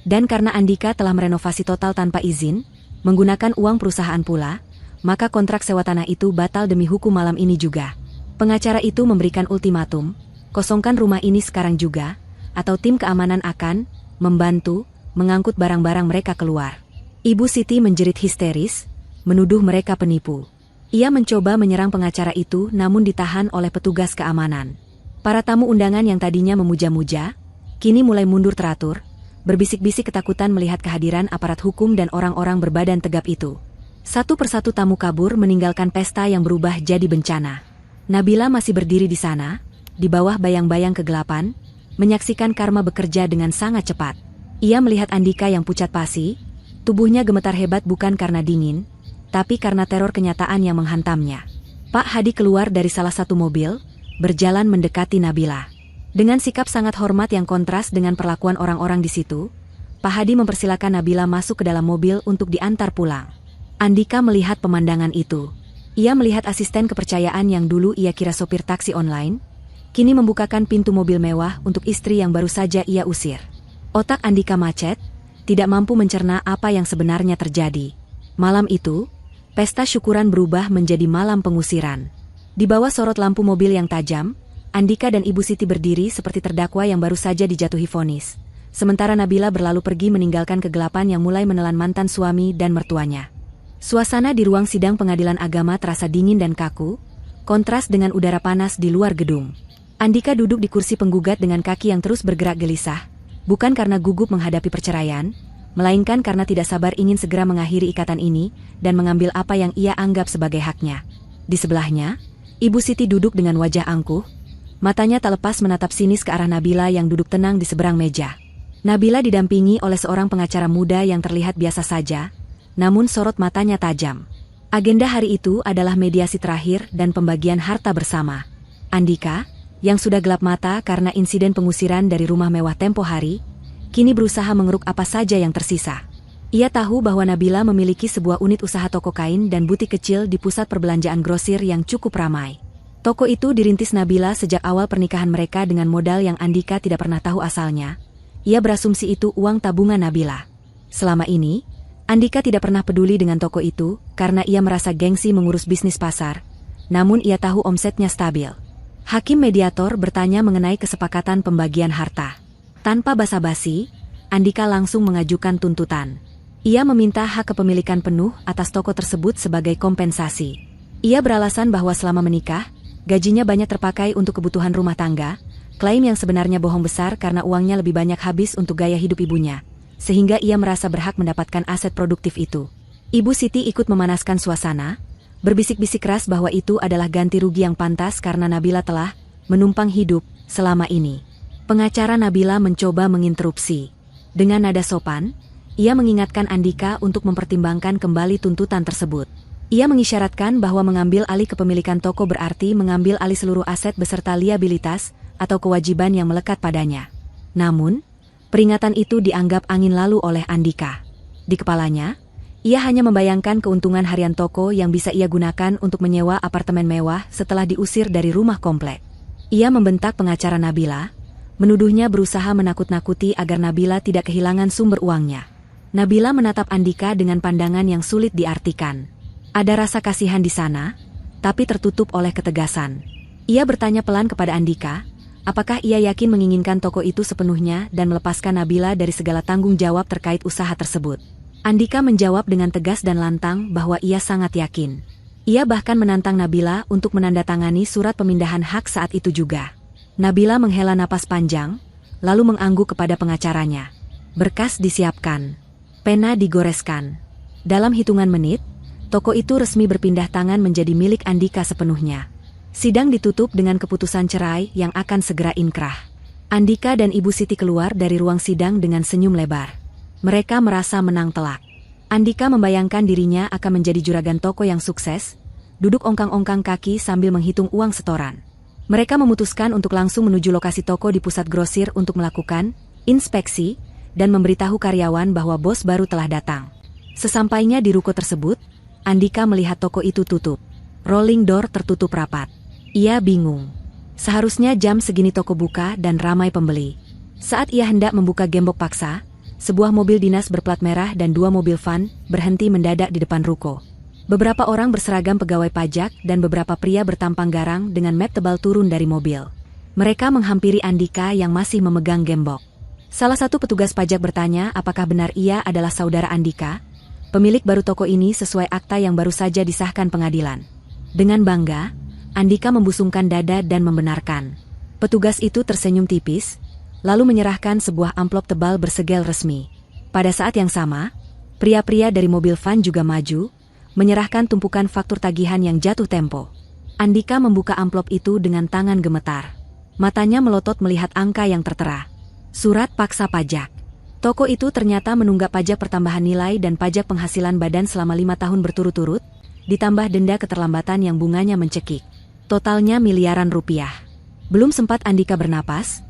Dan karena Andika telah merenovasi total tanpa izin, menggunakan uang perusahaan pula, maka kontrak sewa tanah itu batal demi hukum malam ini juga. Pengacara itu memberikan ultimatum, kosongkan rumah ini sekarang juga, atau tim keamanan akan membantu mengangkut barang-barang mereka keluar. Ibu Siti menjerit histeris, menuduh mereka penipu. Ia mencoba menyerang pengacara itu namun ditahan oleh petugas keamanan. Para tamu undangan yang tadinya memuja-muja, kini mulai mundur teratur, berbisik-bisik ketakutan melihat kehadiran aparat hukum dan orang-orang berbadan tegap itu. Satu persatu tamu kabur meninggalkan pesta yang berubah jadi bencana. Nabila masih berdiri di sana, di bawah bayang-bayang kegelapan, menyaksikan karma bekerja dengan sangat cepat. Ia melihat Andika yang pucat pasi, tubuhnya gemetar hebat bukan karena dingin, tapi karena teror kenyataan yang menghantamnya. Pak Hadi keluar dari salah satu mobil, berjalan mendekati Nabila. Dengan sikap sangat hormat yang kontras dengan perlakuan orang-orang di situ, Pak Hadi mempersilakan Nabila masuk ke dalam mobil untuk diantar pulang. Andika melihat pemandangan itu. Ia melihat asisten kepercayaan yang dulu ia kira sopir taksi online, kini membukakan pintu mobil mewah untuk istri yang baru saja ia usir. Otak Andika macet, tidak mampu mencerna apa yang sebenarnya terjadi. Malam itu, pesta syukuran berubah menjadi malam pengusiran. Di bawah sorot lampu mobil yang tajam, Andika dan Ibu Siti berdiri seperti terdakwa yang baru saja dijatuhi vonis. Sementara Nabila berlalu pergi meninggalkan kegelapan yang mulai menelan mantan suami dan mertuanya. Suasana di ruang sidang pengadilan agama terasa dingin dan kaku, kontras dengan udara panas di luar gedung. Andika duduk di kursi penggugat dengan kaki yang terus bergerak gelisah, bukan karena gugup menghadapi perceraian, melainkan karena tidak sabar ingin segera mengakhiri ikatan ini dan mengambil apa yang ia anggap sebagai haknya. Di sebelahnya, Ibu Siti duduk dengan wajah angkuh, matanya tak lepas menatap sinis ke arah Nabila yang duduk tenang di seberang meja. Nabila didampingi oleh seorang pengacara muda yang terlihat biasa saja, namun sorot matanya tajam. Agenda hari itu adalah mediasi terakhir dan pembagian harta bersama. Andika, yang sudah gelap mata karena insiden pengusiran dari rumah mewah tempo hari, kini berusaha mengeruk apa saja yang tersisa. Ia tahu bahwa Nabila memiliki sebuah unit usaha toko kain dan butik kecil di pusat perbelanjaan grosir yang cukup ramai. Toko itu dirintis Nabila sejak awal pernikahan mereka dengan modal yang Andika tidak pernah tahu asalnya. Ia berasumsi itu uang tabungan Nabila. Selama ini, Andika tidak pernah peduli dengan toko itu karena ia merasa gengsi mengurus bisnis pasar, namun ia tahu omsetnya stabil. Hakim mediator bertanya mengenai kesepakatan pembagian harta. Tanpa basa-basi, Andika langsung mengajukan tuntutan. Ia meminta hak kepemilikan penuh atas toko tersebut sebagai kompensasi. Ia beralasan bahwa selama menikah, gajinya banyak terpakai untuk kebutuhan rumah tangga, klaim yang sebenarnya bohong besar karena uangnya lebih banyak habis untuk gaya hidup ibunya, sehingga ia merasa berhak mendapatkan aset produktif itu. Ibu Siti ikut memanaskan suasana, berbisik-bisik keras bahwa itu adalah ganti rugi yang pantas karena Nabila telah menumpang hidup selama ini. Pengacara Nabila mencoba menginterupsi. Dengan nada sopan, ia mengingatkan Andika untuk mempertimbangkan kembali tuntutan tersebut. Ia mengisyaratkan bahwa mengambil alih kepemilikan toko berarti mengambil alih seluruh aset beserta liabilitas atau kewajiban yang melekat padanya. Namun, peringatan itu dianggap angin lalu oleh Andika. Di kepalanya, ia hanya membayangkan keuntungan harian toko yang bisa ia gunakan untuk menyewa apartemen mewah setelah diusir dari rumah komplek. Ia membentak pengacara Nabila, menuduhnya berusaha menakut-nakuti agar Nabila tidak kehilangan sumber uangnya. Nabila menatap Andika dengan pandangan yang sulit diartikan. Ada rasa kasihan di sana, tapi tertutup oleh ketegasan. Ia bertanya pelan kepada Andika, apakah ia yakin menginginkan toko itu sepenuhnya dan melepaskan Nabila dari segala tanggung jawab terkait usaha tersebut. Andika menjawab dengan tegas dan lantang bahwa ia sangat yakin. Ia bahkan menantang Nabila untuk menandatangani surat pemindahan hak saat itu juga. Nabila menghela napas panjang, lalu mengangguk kepada pengacaranya. Berkas disiapkan. Pena digoreskan. Dalam hitungan menit, toko itu resmi berpindah tangan menjadi milik Andika sepenuhnya. Sidang ditutup dengan keputusan cerai yang akan segera inkrah. Andika dan Ibu Siti keluar dari ruang sidang dengan senyum lebar. Mereka merasa menang telak. Andika membayangkan dirinya akan menjadi juragan toko yang sukses, duduk ongkang-ongkang kaki sambil menghitung uang setoran. Mereka memutuskan untuk langsung menuju lokasi toko di pusat grosir untuk melakukan inspeksi dan memberitahu karyawan bahwa bos baru telah datang. Sesampainya di ruko tersebut, Andika melihat toko itu tutup. Rolling door tertutup rapat. Ia bingung. Seharusnya jam segini toko buka dan ramai pembeli. Saat ia hendak membuka gembok paksa, sebuah mobil dinas berplat merah dan 2 mobil van berhenti mendadak di depan ruko. Beberapa orang berseragam pegawai pajak dan beberapa pria bertampang garang dengan map tebal turun dari mobil. Mereka menghampiri Andika yang masih memegang gembok. Salah satu petugas pajak bertanya apakah benar ia adalah saudara Andika, pemilik baru toko ini sesuai akta yang baru saja disahkan pengadilan. Dengan bangga, Andika membusungkan dada dan membenarkan. Petugas itu tersenyum tipis, lalu menyerahkan sebuah amplop tebal bersegel resmi. Pada saat yang sama, pria-pria dari mobil van juga maju, menyerahkan tumpukan faktur tagihan yang jatuh tempo. Andika membuka amplop itu dengan tangan gemetar. Matanya melotot melihat angka yang tertera. Surat paksa pajak. Toko itu ternyata menunggak pajak pertambahan nilai dan pajak penghasilan badan selama 5 tahun berturut-turut, ditambah denda keterlambatan yang bunganya mencekik. Totalnya miliaran rupiah. Belum sempat Andika bernapas,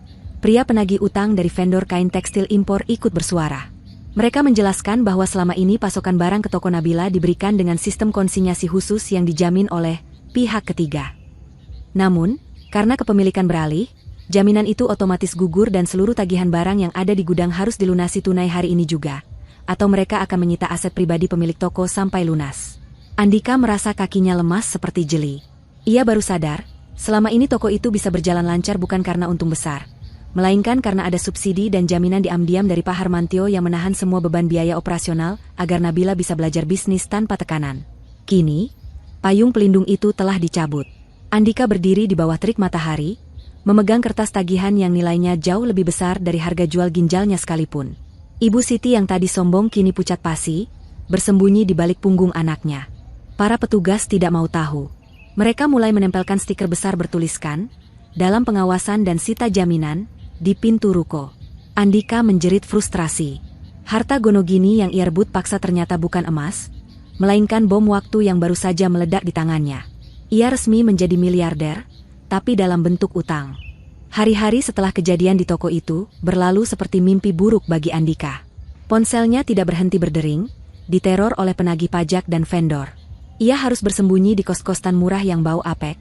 pria penagih utang dari vendor kain tekstil impor ikut bersuara. Mereka menjelaskan bahwa selama ini pasokan barang ke toko Nabila diberikan dengan sistem konsinyasi khusus yang dijamin oleh pihak ketiga. Namun, karena kepemilikan beralih, Jaminan itu otomatis gugur dan seluruh tagihan barang yang ada di gudang harus dilunasi tunai hari ini juga, atau mereka akan menyita aset pribadi pemilik toko sampai lunas. Andika merasa kakinya lemas seperti jeli. Ia baru sadar, selama ini toko itu bisa berjalan lancar bukan karena untung besar, melainkan karena ada subsidi dan jaminan diam-diam dari Pak Harmantyo yang menahan semua beban biaya operasional agar Nabila bisa belajar bisnis tanpa tekanan. Kini, payung pelindung itu telah dicabut. Andika berdiri di bawah terik matahari, memegang kertas tagihan yang nilainya jauh lebih besar dari harga jual ginjalnya sekalipun. Ibu Siti yang tadi sombong kini pucat pasi, bersembunyi di balik punggung anaknya. Para petugas tidak mau tahu. Mereka mulai menempelkan stiker besar bertuliskan, dalam pengawasan dan sita jaminan, di pintu ruko. Andika menjerit frustrasi. Harta gonogini yang ia rebut paksa ternyata bukan emas, melainkan bom waktu yang baru saja meledak di tangannya. Ia resmi menjadi miliarder, tapi dalam bentuk utang. Hari-hari setelah kejadian di toko itu, berlalu seperti mimpi buruk bagi Andika. Ponselnya tidak berhenti berdering, diteror oleh penagih pajak dan vendor. Ia harus bersembunyi di kos-kosan murah yang bau apek,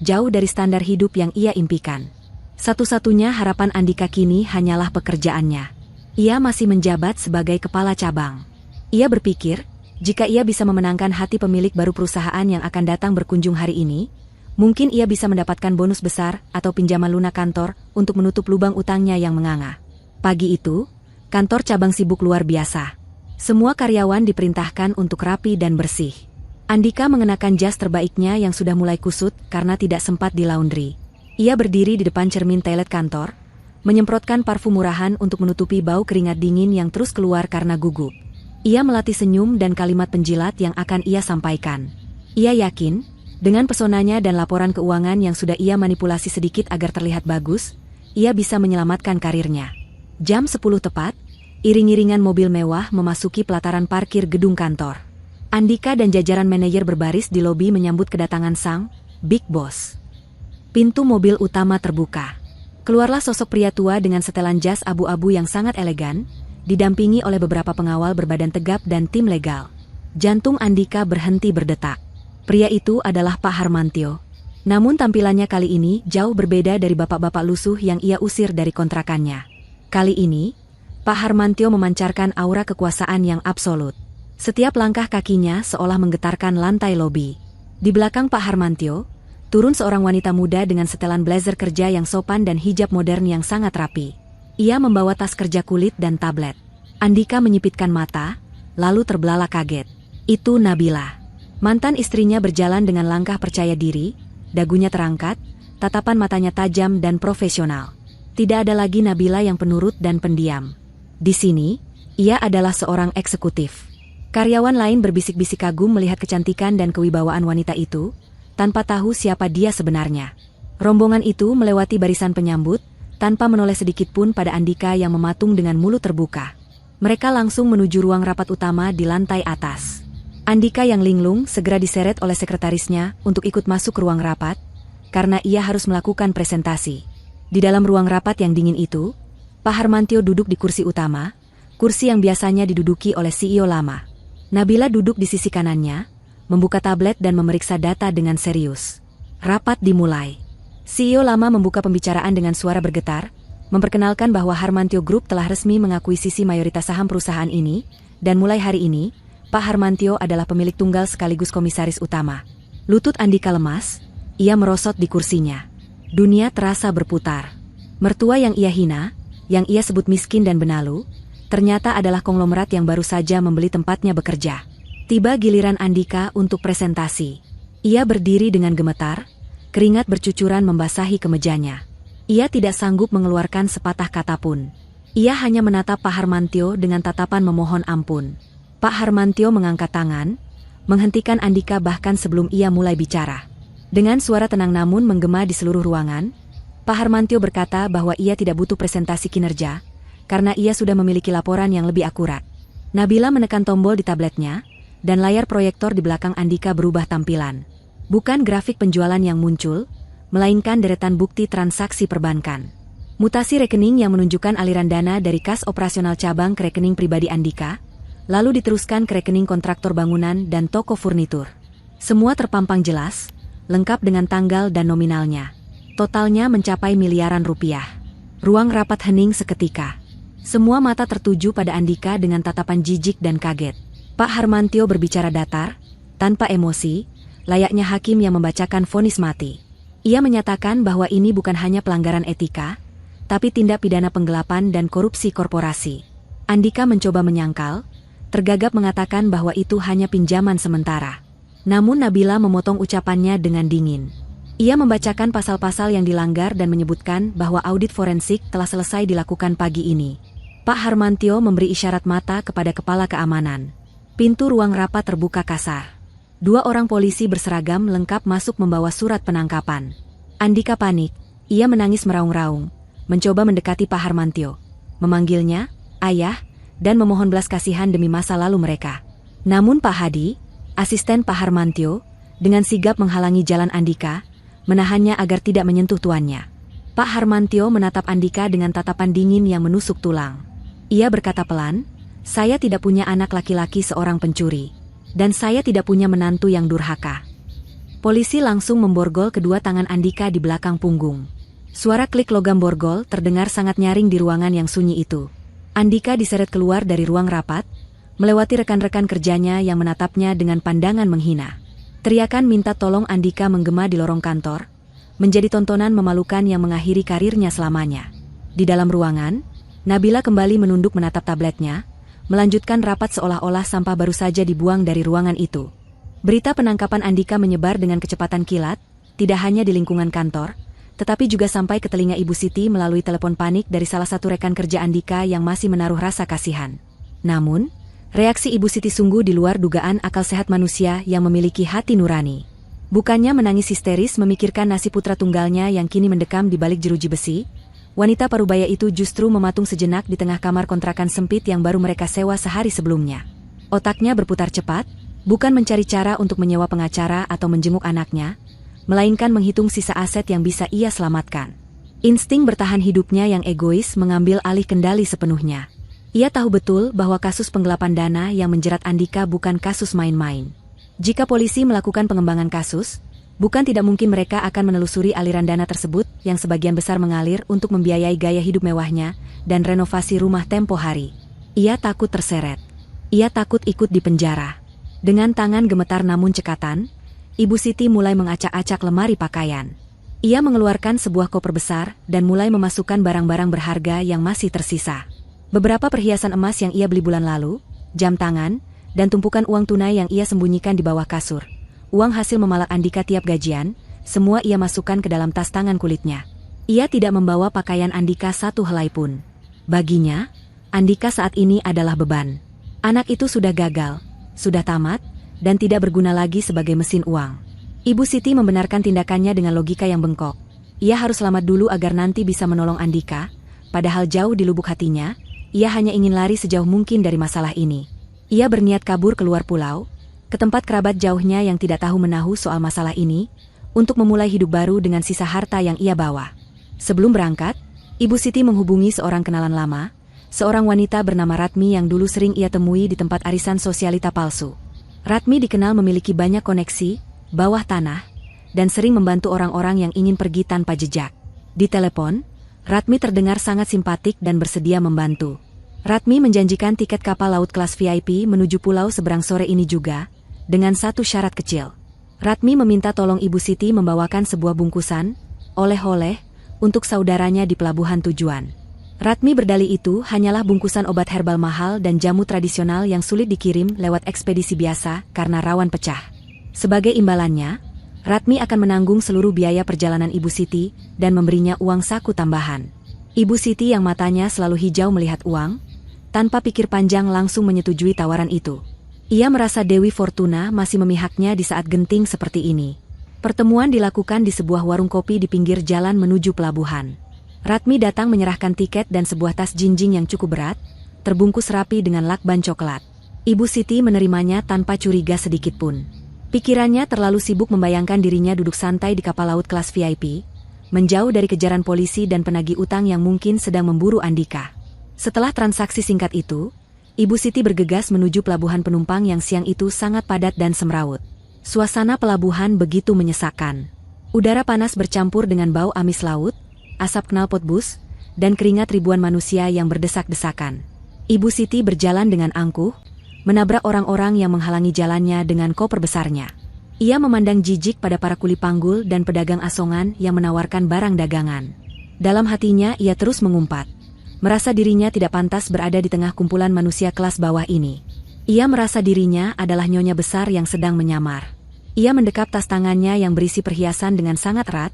jauh dari standar hidup yang ia impikan. Satu-satunya harapan Andika kini hanyalah pekerjaannya. Ia masih menjabat sebagai kepala cabang. Ia berpikir, jika ia bisa memenangkan hati pemilik baru perusahaan yang akan datang berkunjung hari ini, mungkin ia bisa mendapatkan bonus besar atau pinjaman lunak kantor untuk menutup lubang utangnya yang menganga. Pagi itu, kantor cabang sibuk luar biasa. Semua karyawan diperintahkan untuk rapi dan bersih. Andika mengenakan jas terbaiknya yang sudah mulai kusut karena tidak sempat di laundry. Ia berdiri di depan cermin toilet kantor, menyemprotkan parfum murahan untuk menutupi bau keringat dingin yang terus keluar karena gugup. Ia melatih senyum dan kalimat penjilat yang akan ia sampaikan. Ia yakin, dengan pesonanya dan laporan keuangan yang sudah ia manipulasi sedikit agar terlihat bagus, ia bisa menyelamatkan karirnya. Jam 10 tepat, iring-iringan mobil mewah memasuki pelataran parkir gedung kantor. Andika dan jajaran manajer berbaris di lobi menyambut kedatangan sang Big Boss. Pintu mobil utama terbuka. Keluarlah sosok pria tua dengan setelan jas abu-abu yang sangat elegan, didampingi oleh beberapa pengawal berbadan tegap dan tim legal. Jantung Andika berhenti berdetak. Pria itu adalah Pak Harmantyo. Namun tampilannya kali ini jauh berbeda dari bapak-bapak lusuh yang ia usir dari kontrakannya. Kali ini, Pak Harmantyo memancarkan aura kekuasaan yang absolut. Setiap langkah kakinya seolah menggetarkan lantai lobi. Di belakang Pak Harmantyo, turun seorang wanita muda dengan setelan blazer kerja yang sopan dan hijab modern yang sangat rapi. Ia membawa tas kerja kulit dan tablet. Andika menyipitkan mata, lalu terbelalak kaget. Itu Nabila. Mantan istrinya berjalan dengan langkah percaya diri, dagunya terangkat, tatapan matanya tajam dan profesional. Tidak ada lagi Nabila yang penurut dan pendiam. Di sini, ia adalah seorang eksekutif. Karyawan lain berbisik-bisik kagum melihat kecantikan dan kewibawaan wanita itu, tanpa tahu siapa dia sebenarnya. Rombongan itu melewati barisan penyambut, tanpa menoleh sedikit pun pada Andika yang mematung dengan mulut terbuka. Mereka langsung menuju ruang rapat utama di lantai atas. Andika yang linglung segera diseret oleh sekretarisnya untuk ikut masuk ruang rapat, karena ia harus melakukan presentasi. Di dalam ruang rapat yang dingin itu, Pak Harmantyo duduk di kursi utama, kursi yang biasanya diduduki oleh CEO lama. Nabila duduk di sisi kanannya, membuka tablet dan memeriksa data dengan serius. Rapat dimulai. CEO lama membuka pembicaraan dengan suara bergetar, memperkenalkan bahwa Harmantyo Group telah resmi mengakuisisi mayoritas saham perusahaan ini, dan mulai hari ini, Pak Harmantyo adalah pemilik tunggal sekaligus komisaris utama. Lutut Andika lemas, ia merosot di kursinya. Dunia terasa berputar. Mertua yang ia hina, yang ia sebut miskin dan benalu, ternyata adalah konglomerat yang baru saja membeli tempatnya bekerja. Tiba giliran Andika untuk presentasi. Ia berdiri dengan gemetar, keringat bercucuran membasahi kemejanya. Ia tidak sanggup mengeluarkan sepatah kata pun. Ia hanya menatap Pak Harmantyo dengan tatapan memohon ampun. Pak Harmantyo mengangkat tangan, menghentikan Andika bahkan sebelum ia mulai bicara. Dengan suara tenang namun menggema di seluruh ruangan, Pak Harmantyo berkata bahwa ia tidak butuh presentasi kinerja, karena ia sudah memiliki laporan yang lebih akurat. Nabila menekan tombol di tabletnya, dan layar proyektor di belakang Andika berubah tampilan. Bukan grafik penjualan yang muncul, melainkan deretan bukti transaksi perbankan. Mutasi rekening yang menunjukkan aliran dana dari kas operasional cabang ke rekening pribadi Andika, lalu diteruskan ke rekening kontraktor bangunan dan toko furnitur. Semua terpampang jelas, lengkap dengan tanggal dan nominalnya. Totalnya mencapai miliaran rupiah. Ruang rapat hening seketika. Semua mata tertuju pada Andika dengan tatapan jijik dan kaget. Pak Harmantio berbicara datar, tanpa emosi, layaknya hakim yang membacakan vonis mati. Ia menyatakan bahwa ini bukan hanya pelanggaran etika, tapi tindak pidana penggelapan dan korupsi korporasi. Andika mencoba menyangkal, tergagap mengatakan bahwa itu hanya pinjaman sementara. Namun Nabila memotong ucapannya dengan dingin. Ia membacakan pasal-pasal yang dilanggar dan menyebutkan bahwa audit forensik telah selesai dilakukan pagi ini. Pak Harmantio memberi isyarat mata kepada kepala keamanan. Pintu ruang rapat terbuka kasar. 2 orang polisi berseragam lengkap masuk membawa surat penangkapan. Andika panik, ia menangis meraung-raung, mencoba mendekati Pak Harmantio, memanggilnya ayah, dan memohon belas kasihan demi masa lalu mereka. Namun Pak Hadi, asisten Pak Harmantio, dengan sigap menghalangi jalan Andika, menahannya agar tidak menyentuh tuannya. Pak Harmantio menatap Andika dengan tatapan dingin yang menusuk tulang. Ia berkata pelan, "Saya tidak punya anak laki-laki seorang pencuri, dan saya tidak punya menantu yang durhaka." Polisi langsung memborgol kedua tangan Andika di belakang punggung. Suara klik logam borgol terdengar sangat nyaring di ruangan yang sunyi itu. Andika diseret keluar dari ruang rapat, melewati rekan-rekan kerjanya yang menatapnya dengan pandangan menghina. Teriakan minta tolong Andika menggema di lorong kantor, menjadi tontonan memalukan yang mengakhiri karirnya selamanya. Di dalam ruangan, Nabila kembali menunduk menatap tabletnya, melanjutkan rapat seolah-olah sampah baru saja dibuang dari ruangan itu. Berita penangkapan Andika menyebar dengan kecepatan kilat, tidak hanya di lingkungan kantor, tetapi juga sampai ke telinga Ibu Siti melalui telepon panik dari salah satu rekan kerja Andika yang masih menaruh rasa kasihan. Namun, reaksi Ibu Siti sungguh di luar dugaan akal sehat manusia yang memiliki hati nurani. Bukannya menangis histeris memikirkan nasib putra tunggalnya yang kini mendekam di balik jeruji besi, wanita parubaya itu justru mematung sejenak di tengah kamar kontrakan sempit yang baru mereka sewa sehari sebelumnya. Otaknya berputar cepat, bukan mencari cara untuk menyewa pengacara atau menjenguk anaknya, melainkan menghitung sisa aset yang bisa ia selamatkan. Insting bertahan hidupnya yang egois mengambil alih kendali sepenuhnya. Ia tahu betul bahwa kasus penggelapan dana yang menjerat Andika bukan kasus main-main. Jika polisi melakukan pengembangan kasus, bukan tidak mungkin mereka akan menelusuri aliran dana tersebut yang sebagian besar mengalir untuk membiayai gaya hidup mewahnya dan renovasi rumah tempo hari. Ia takut terseret. Ia takut ikut di penjara. Dengan tangan gemetar namun cekatan, Ibu Siti mulai mengacak-acak lemari pakaian. Ia mengeluarkan sebuah koper besar dan mulai memasukkan barang-barang berharga yang masih tersisa. Beberapa perhiasan emas yang ia beli bulan lalu, jam tangan, dan tumpukan uang tunai yang ia sembunyikan di bawah kasur. Uang hasil memalak Andika tiap gajian, semua ia masukkan ke dalam tas tangan kulitnya. Ia tidak membawa pakaian Andika satu helai pun. Baginya, Andika saat ini adalah beban. Anak itu sudah gagal, sudah tamat, dan tidak berguna lagi sebagai mesin uang. Ibu Siti membenarkan tindakannya dengan logika yang bengkok. Ia harus selamat dulu agar nanti bisa menolong Andika, padahal jauh di lubuk hatinya, ia hanya ingin lari sejauh mungkin dari masalah ini. Ia berniat kabur keluar pulau, ke tempat kerabat jauhnya yang tidak tahu menahu soal masalah ini, untuk memulai hidup baru dengan sisa harta yang ia bawa. Sebelum berangkat, Ibu Siti menghubungi seorang kenalan lama, seorang wanita bernama Ratmi yang dulu sering ia temui di tempat arisan sosialita palsu. Ratmi dikenal memiliki banyak koneksi, bawah tanah, dan sering membantu orang-orang yang ingin pergi tanpa jejak. Di telepon, Ratmi terdengar sangat simpatik dan bersedia membantu. Ratmi menjanjikan tiket kapal laut kelas VIP menuju pulau seberang sore ini juga, dengan satu syarat kecil. Ratmi meminta tolong Ibu Siti membawakan sebuah bungkusan, oleh-oleh, untuk saudaranya di pelabuhan tujuan. Ratmi berdalih itu hanyalah bungkusan obat herbal mahal dan jamu tradisional yang sulit dikirim lewat ekspedisi biasa karena rawan pecah. Sebagai imbalannya, Ratmi akan menanggung seluruh biaya perjalanan Ibu Siti dan memberinya uang saku tambahan. Ibu Siti yang matanya selalu hijau melihat uang, tanpa pikir panjang langsung menyetujui tawaran itu. Ia merasa Dewi Fortuna masih memihaknya di saat genting seperti ini. Pertemuan dilakukan di sebuah warung kopi di pinggir jalan menuju pelabuhan. Ratmi datang menyerahkan tiket dan sebuah tas jinjing yang cukup berat, terbungkus rapi dengan lakban coklat. Ibu Siti menerimanya tanpa curiga sedikitpun. Pikirannya terlalu sibuk membayangkan dirinya duduk santai di kapal laut kelas VIP, menjauh dari kejaran polisi dan penagih utang yang mungkin sedang memburu Andika. Setelah transaksi singkat itu, Ibu Siti bergegas menuju pelabuhan penumpang yang siang itu sangat padat dan semrawut. Suasana pelabuhan begitu menyesakkan. Udara panas bercampur dengan bau amis laut, asap knalpot bus, dan keringat ribuan manusia yang berdesak-desakan. Ibu Siti berjalan dengan angkuh, menabrak orang-orang yang menghalangi jalannya dengan koper besarnya. Ia memandang jijik pada para kuli panggul dan pedagang asongan yang menawarkan barang dagangan. Dalam hatinya ia terus mengumpat. Merasa dirinya tidak pantas berada di tengah kumpulan manusia kelas bawah ini. Ia merasa dirinya adalah nyonya besar yang sedang menyamar. Ia mendekap tas tangannya yang berisi perhiasan dengan sangat erat.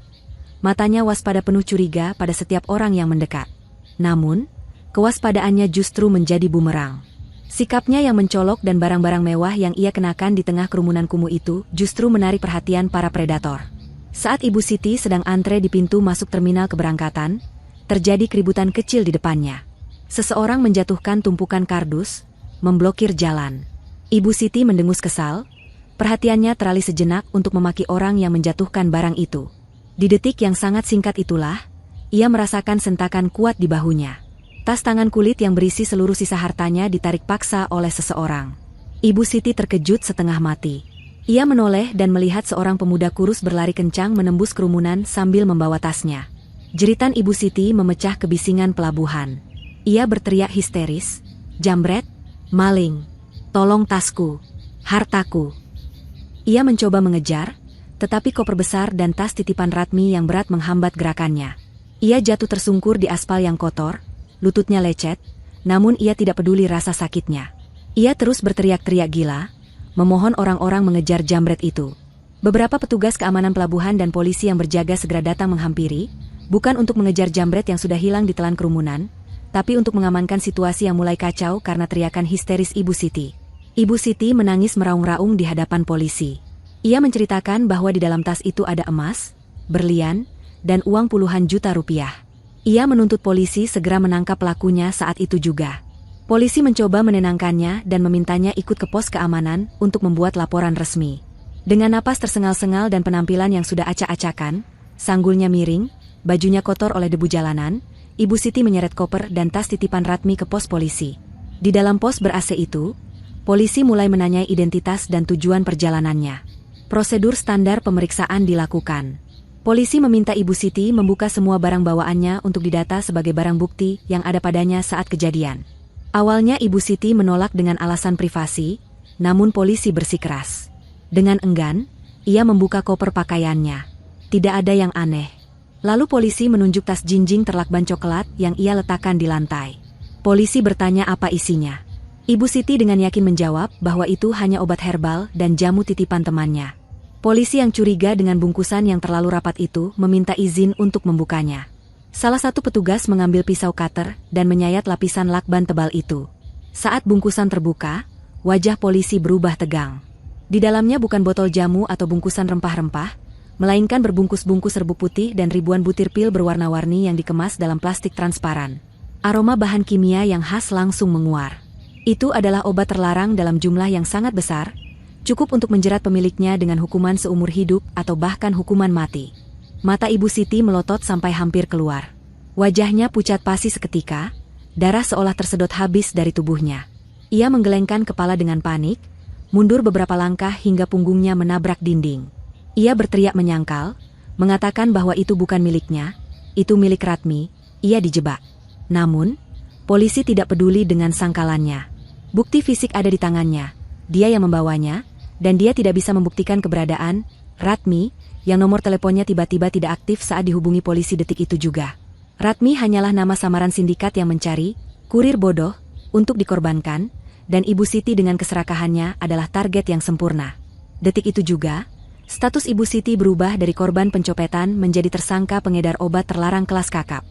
Matanya waspada penuh curiga pada setiap orang yang mendekat. Namun, kewaspadaannya justru menjadi bumerang. Sikapnya yang mencolok dan barang-barang mewah yang ia kenakan di tengah kerumunan kumuh itu justru menarik perhatian para predator. Saat Ibu Siti sedang antre di pintu masuk terminal keberangkatan, terjadi keributan kecil di depannya. Seseorang menjatuhkan tumpukan kardus, memblokir jalan. Ibu Siti mendengus kesal, perhatiannya teralih sejenak untuk memaki orang yang menjatuhkan barang itu. Di detik yang sangat singkat itulah, ia merasakan sentakan kuat di bahunya. Tas tangan kulit yang berisi seluruh sisa hartanya ditarik paksa oleh seseorang. Ibu Siti terkejut setengah mati. Ia menoleh dan melihat seorang pemuda kurus berlari kencang menembus kerumunan sambil membawa tasnya. Jeritan Ibu Siti memecah kebisingan pelabuhan. Ia berteriak histeris, "Jambret, maling, tolong tasku, hartaku." Ia mencoba mengejar, tetapi koper besar dan tas titipan Ratmi yang berat menghambat gerakannya. Ia jatuh tersungkur di aspal yang kotor, lututnya lecet, namun ia tidak peduli rasa sakitnya. Ia terus berteriak-teriak gila, memohon orang-orang mengejar jambret itu. Beberapa petugas keamanan pelabuhan dan polisi yang berjaga segera datang menghampiri, bukan untuk mengejar jambret yang sudah hilang di telan kerumunan, tapi untuk mengamankan situasi yang mulai kacau karena teriakan histeris Ibu Siti. Ibu Siti menangis meraung-raung di hadapan polisi. Ia menceritakan bahwa di dalam tas itu ada emas, berlian, dan uang puluhan juta rupiah. Ia menuntut polisi segera menangkap pelakunya saat itu juga. Polisi mencoba menenangkannya dan memintanya ikut ke pos keamanan untuk membuat laporan resmi. Dengan napas tersengal-sengal dan penampilan yang sudah acak-acakan, sanggulnya miring, bajunya kotor oleh debu jalanan, Ibu Siti menyeret koper dan tas titipan Ratmi ke pos polisi. Di dalam pos ber-AC itu, polisi mulai menanyai identitas dan tujuan perjalanannya. Prosedur standar pemeriksaan dilakukan. Polisi meminta Ibu Siti membuka semua barang bawaannya untuk didata sebagai barang bukti yang ada padanya saat kejadian. Awalnya Ibu Siti menolak dengan alasan privasi, namun polisi bersikeras. Dengan enggan, ia membuka koper pakaiannya. Tidak ada yang aneh. Lalu polisi menunjuk tas jinjing terlakban coklat yang ia letakkan di lantai. Polisi bertanya apa isinya. Ibu Siti dengan yakin menjawab bahwa itu hanya obat herbal dan jamu titipan temannya. Polisi yang curiga dengan bungkusan yang terlalu rapat itu meminta izin untuk membukanya. Salah satu petugas mengambil pisau cutter dan menyayat lapisan lakban tebal itu. Saat bungkusan terbuka, wajah polisi berubah tegang. Di dalamnya bukan botol jamu atau bungkusan rempah-rempah, melainkan berbungkus-bungkus serbuk putih dan ribuan butir pil berwarna-warni yang dikemas dalam plastik transparan. Aroma bahan kimia yang khas langsung menguar. Itu adalah obat terlarang dalam jumlah yang sangat besar, cukup untuk menjerat pemiliknya dengan hukuman seumur hidup atau bahkan hukuman mati. Mata Ibu Siti melotot sampai hampir keluar. Wajahnya pucat pasi seketika, darah seolah tersedot habis dari tubuhnya. Ia menggelengkan kepala dengan panik, mundur beberapa langkah hingga punggungnya menabrak dinding. Ia berteriak menyangkal, mengatakan bahwa itu bukan miliknya, itu milik Ratmi, ia dijebak. Namun, polisi tidak peduli dengan sangkalannya. Bukti fisik ada di tangannya, dia yang membawanya, dan dia tidak bisa membuktikan keberadaan Ratmi, yang nomor teleponnya tiba-tiba tidak aktif saat dihubungi polisi detik itu juga. Ratmi hanyalah nama samaran sindikat yang mencari kurir bodoh untuk dikorbankan, dan Ibu Siti dengan keserakahannya adalah target yang sempurna. Detik itu juga, status Ibu Siti berubah dari korban pencopetan menjadi tersangka pengedar obat terlarang kelas kakap.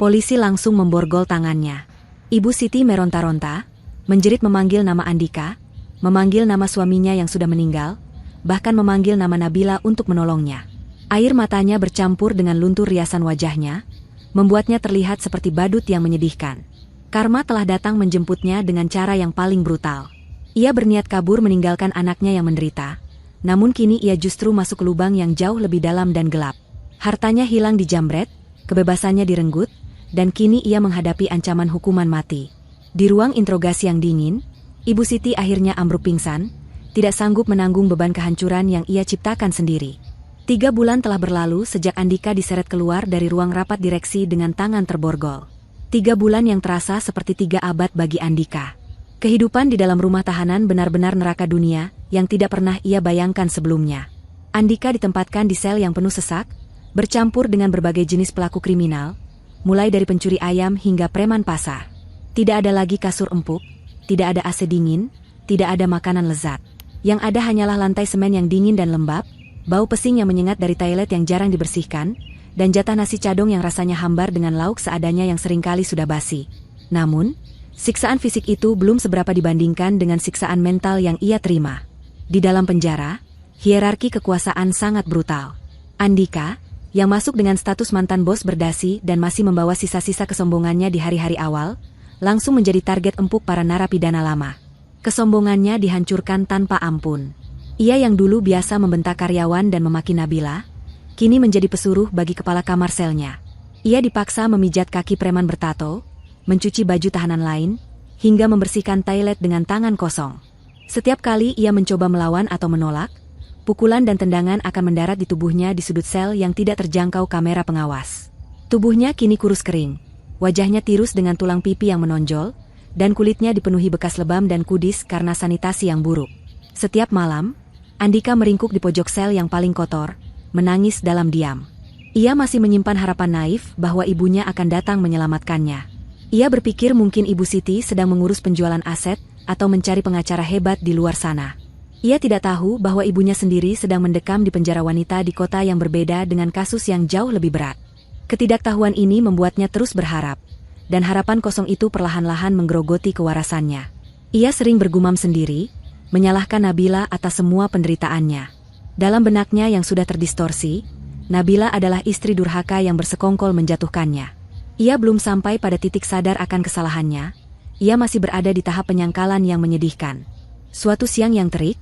Polisi langsung memborgol tangannya. Ibu Siti meronta-ronta, menjerit memanggil nama Andika, memanggil nama suaminya yang sudah meninggal, bahkan memanggil nama Nabila untuk menolongnya. Air matanya bercampur dengan luntur riasan wajahnya, membuatnya terlihat seperti badut yang menyedihkan. Karma telah datang menjemputnya dengan cara yang paling brutal. Ia berniat kabur meninggalkan anaknya yang menderita, namun kini ia justru masuk ke lubang yang jauh lebih dalam dan gelap. Hartanya hilang dijambret, kebebasannya direnggut, dan kini ia menghadapi ancaman hukuman mati. Di ruang interogasi yang dingin, Ibu Siti akhirnya ambruk pingsan, tidak sanggup menanggung beban kehancuran yang ia ciptakan sendiri. 3 bulan telah berlalu sejak Andika diseret keluar dari ruang rapat direksi dengan tangan terborgol. 3 bulan yang terasa seperti 3 abad bagi Andika. Kehidupan di dalam rumah tahanan benar-benar neraka dunia yang tidak pernah ia bayangkan sebelumnya. Andika ditempatkan di sel yang penuh sesak, bercampur dengan berbagai jenis pelaku kriminal, mulai dari pencuri ayam hingga preman pasar. Tidak ada lagi kasur empuk, tidak ada AC dingin, tidak ada makanan lezat. Yang ada hanyalah lantai semen yang dingin dan lembab, bau pesing yang menyengat dari toilet yang jarang dibersihkan, dan jatah nasi cadong yang rasanya hambar dengan lauk seadanya yang seringkali sudah basi. Namun, siksaan fisik itu belum seberapa dibandingkan dengan siksaan mental yang ia terima. Di dalam penjara, hierarki kekuasaan sangat brutal. Andika, yang masuk dengan status mantan bos berdasi dan masih membawa sisa-sisa kesombongannya di hari-hari awal, langsung menjadi target empuk para narapidana lama. Kesombongannya dihancurkan tanpa ampun. Ia yang dulu biasa membentak karyawan dan memaki Nabila, kini menjadi pesuruh bagi kepala kamar selnya. Ia dipaksa memijat kaki preman bertato, mencuci baju tahanan lain, hingga membersihkan toilet dengan tangan kosong. Setiap kali ia mencoba melawan atau menolak, pukulan dan tendangan akan mendarat di tubuhnya di sudut sel yang tidak terjangkau kamera pengawas. Tubuhnya kini kurus kering, wajahnya tirus dengan tulang pipi yang menonjol, dan kulitnya dipenuhi bekas lebam dan kudis karena sanitasi yang buruk. Setiap malam, Andika meringkuk di pojok sel yang paling kotor, menangis dalam diam. Ia masih menyimpan harapan naif bahwa ibunya akan datang menyelamatkannya. Ia berpikir mungkin Ibu Siti sedang mengurus penjualan aset atau mencari pengacara hebat di luar sana. Ia tidak tahu bahwa ibunya sendiri sedang mendekam di penjara wanita di kota yang berbeda dengan kasus yang jauh lebih berat. Ketidaktahuan ini membuatnya terus berharap, dan harapan kosong itu perlahan-lahan menggerogoti kewarasannya. Ia sering bergumam sendiri, menyalahkan Nabila atas semua penderitaannya. Dalam benaknya yang sudah terdistorsi, Nabila adalah istri durhaka yang bersekongkol menjatuhkannya. Ia belum sampai pada titik sadar akan kesalahannya, ia masih berada di tahap penyangkalan yang menyedihkan. Suatu siang yang terik,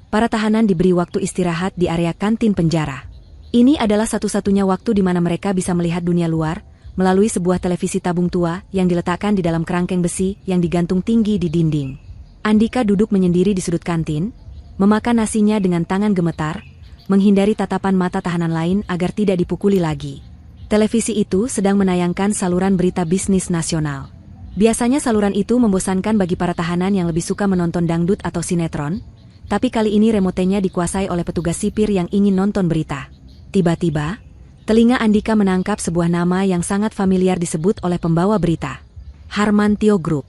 para tahanan diberi waktu istirahat di area kantin penjara. Ini adalah satu-satunya waktu di mana mereka bisa melihat dunia luar, melalui sebuah televisi tabung tua yang diletakkan di dalam kerangkeng besi yang digantung tinggi di dinding. Andika duduk menyendiri di sudut kantin, memakan nasinya dengan tangan gemetar, menghindari tatapan mata tahanan lain agar tidak dipukuli lagi. Televisi itu sedang menayangkan saluran berita bisnis nasional. Biasanya saluran itu membosankan bagi para tahanan yang lebih suka menonton dangdut atau sinetron, tapi kali ini remotenya dikuasai oleh petugas sipir yang ingin nonton berita. Tiba-tiba, telinga Andika menangkap sebuah nama yang sangat familiar disebut oleh pembawa berita. Harmantio Group.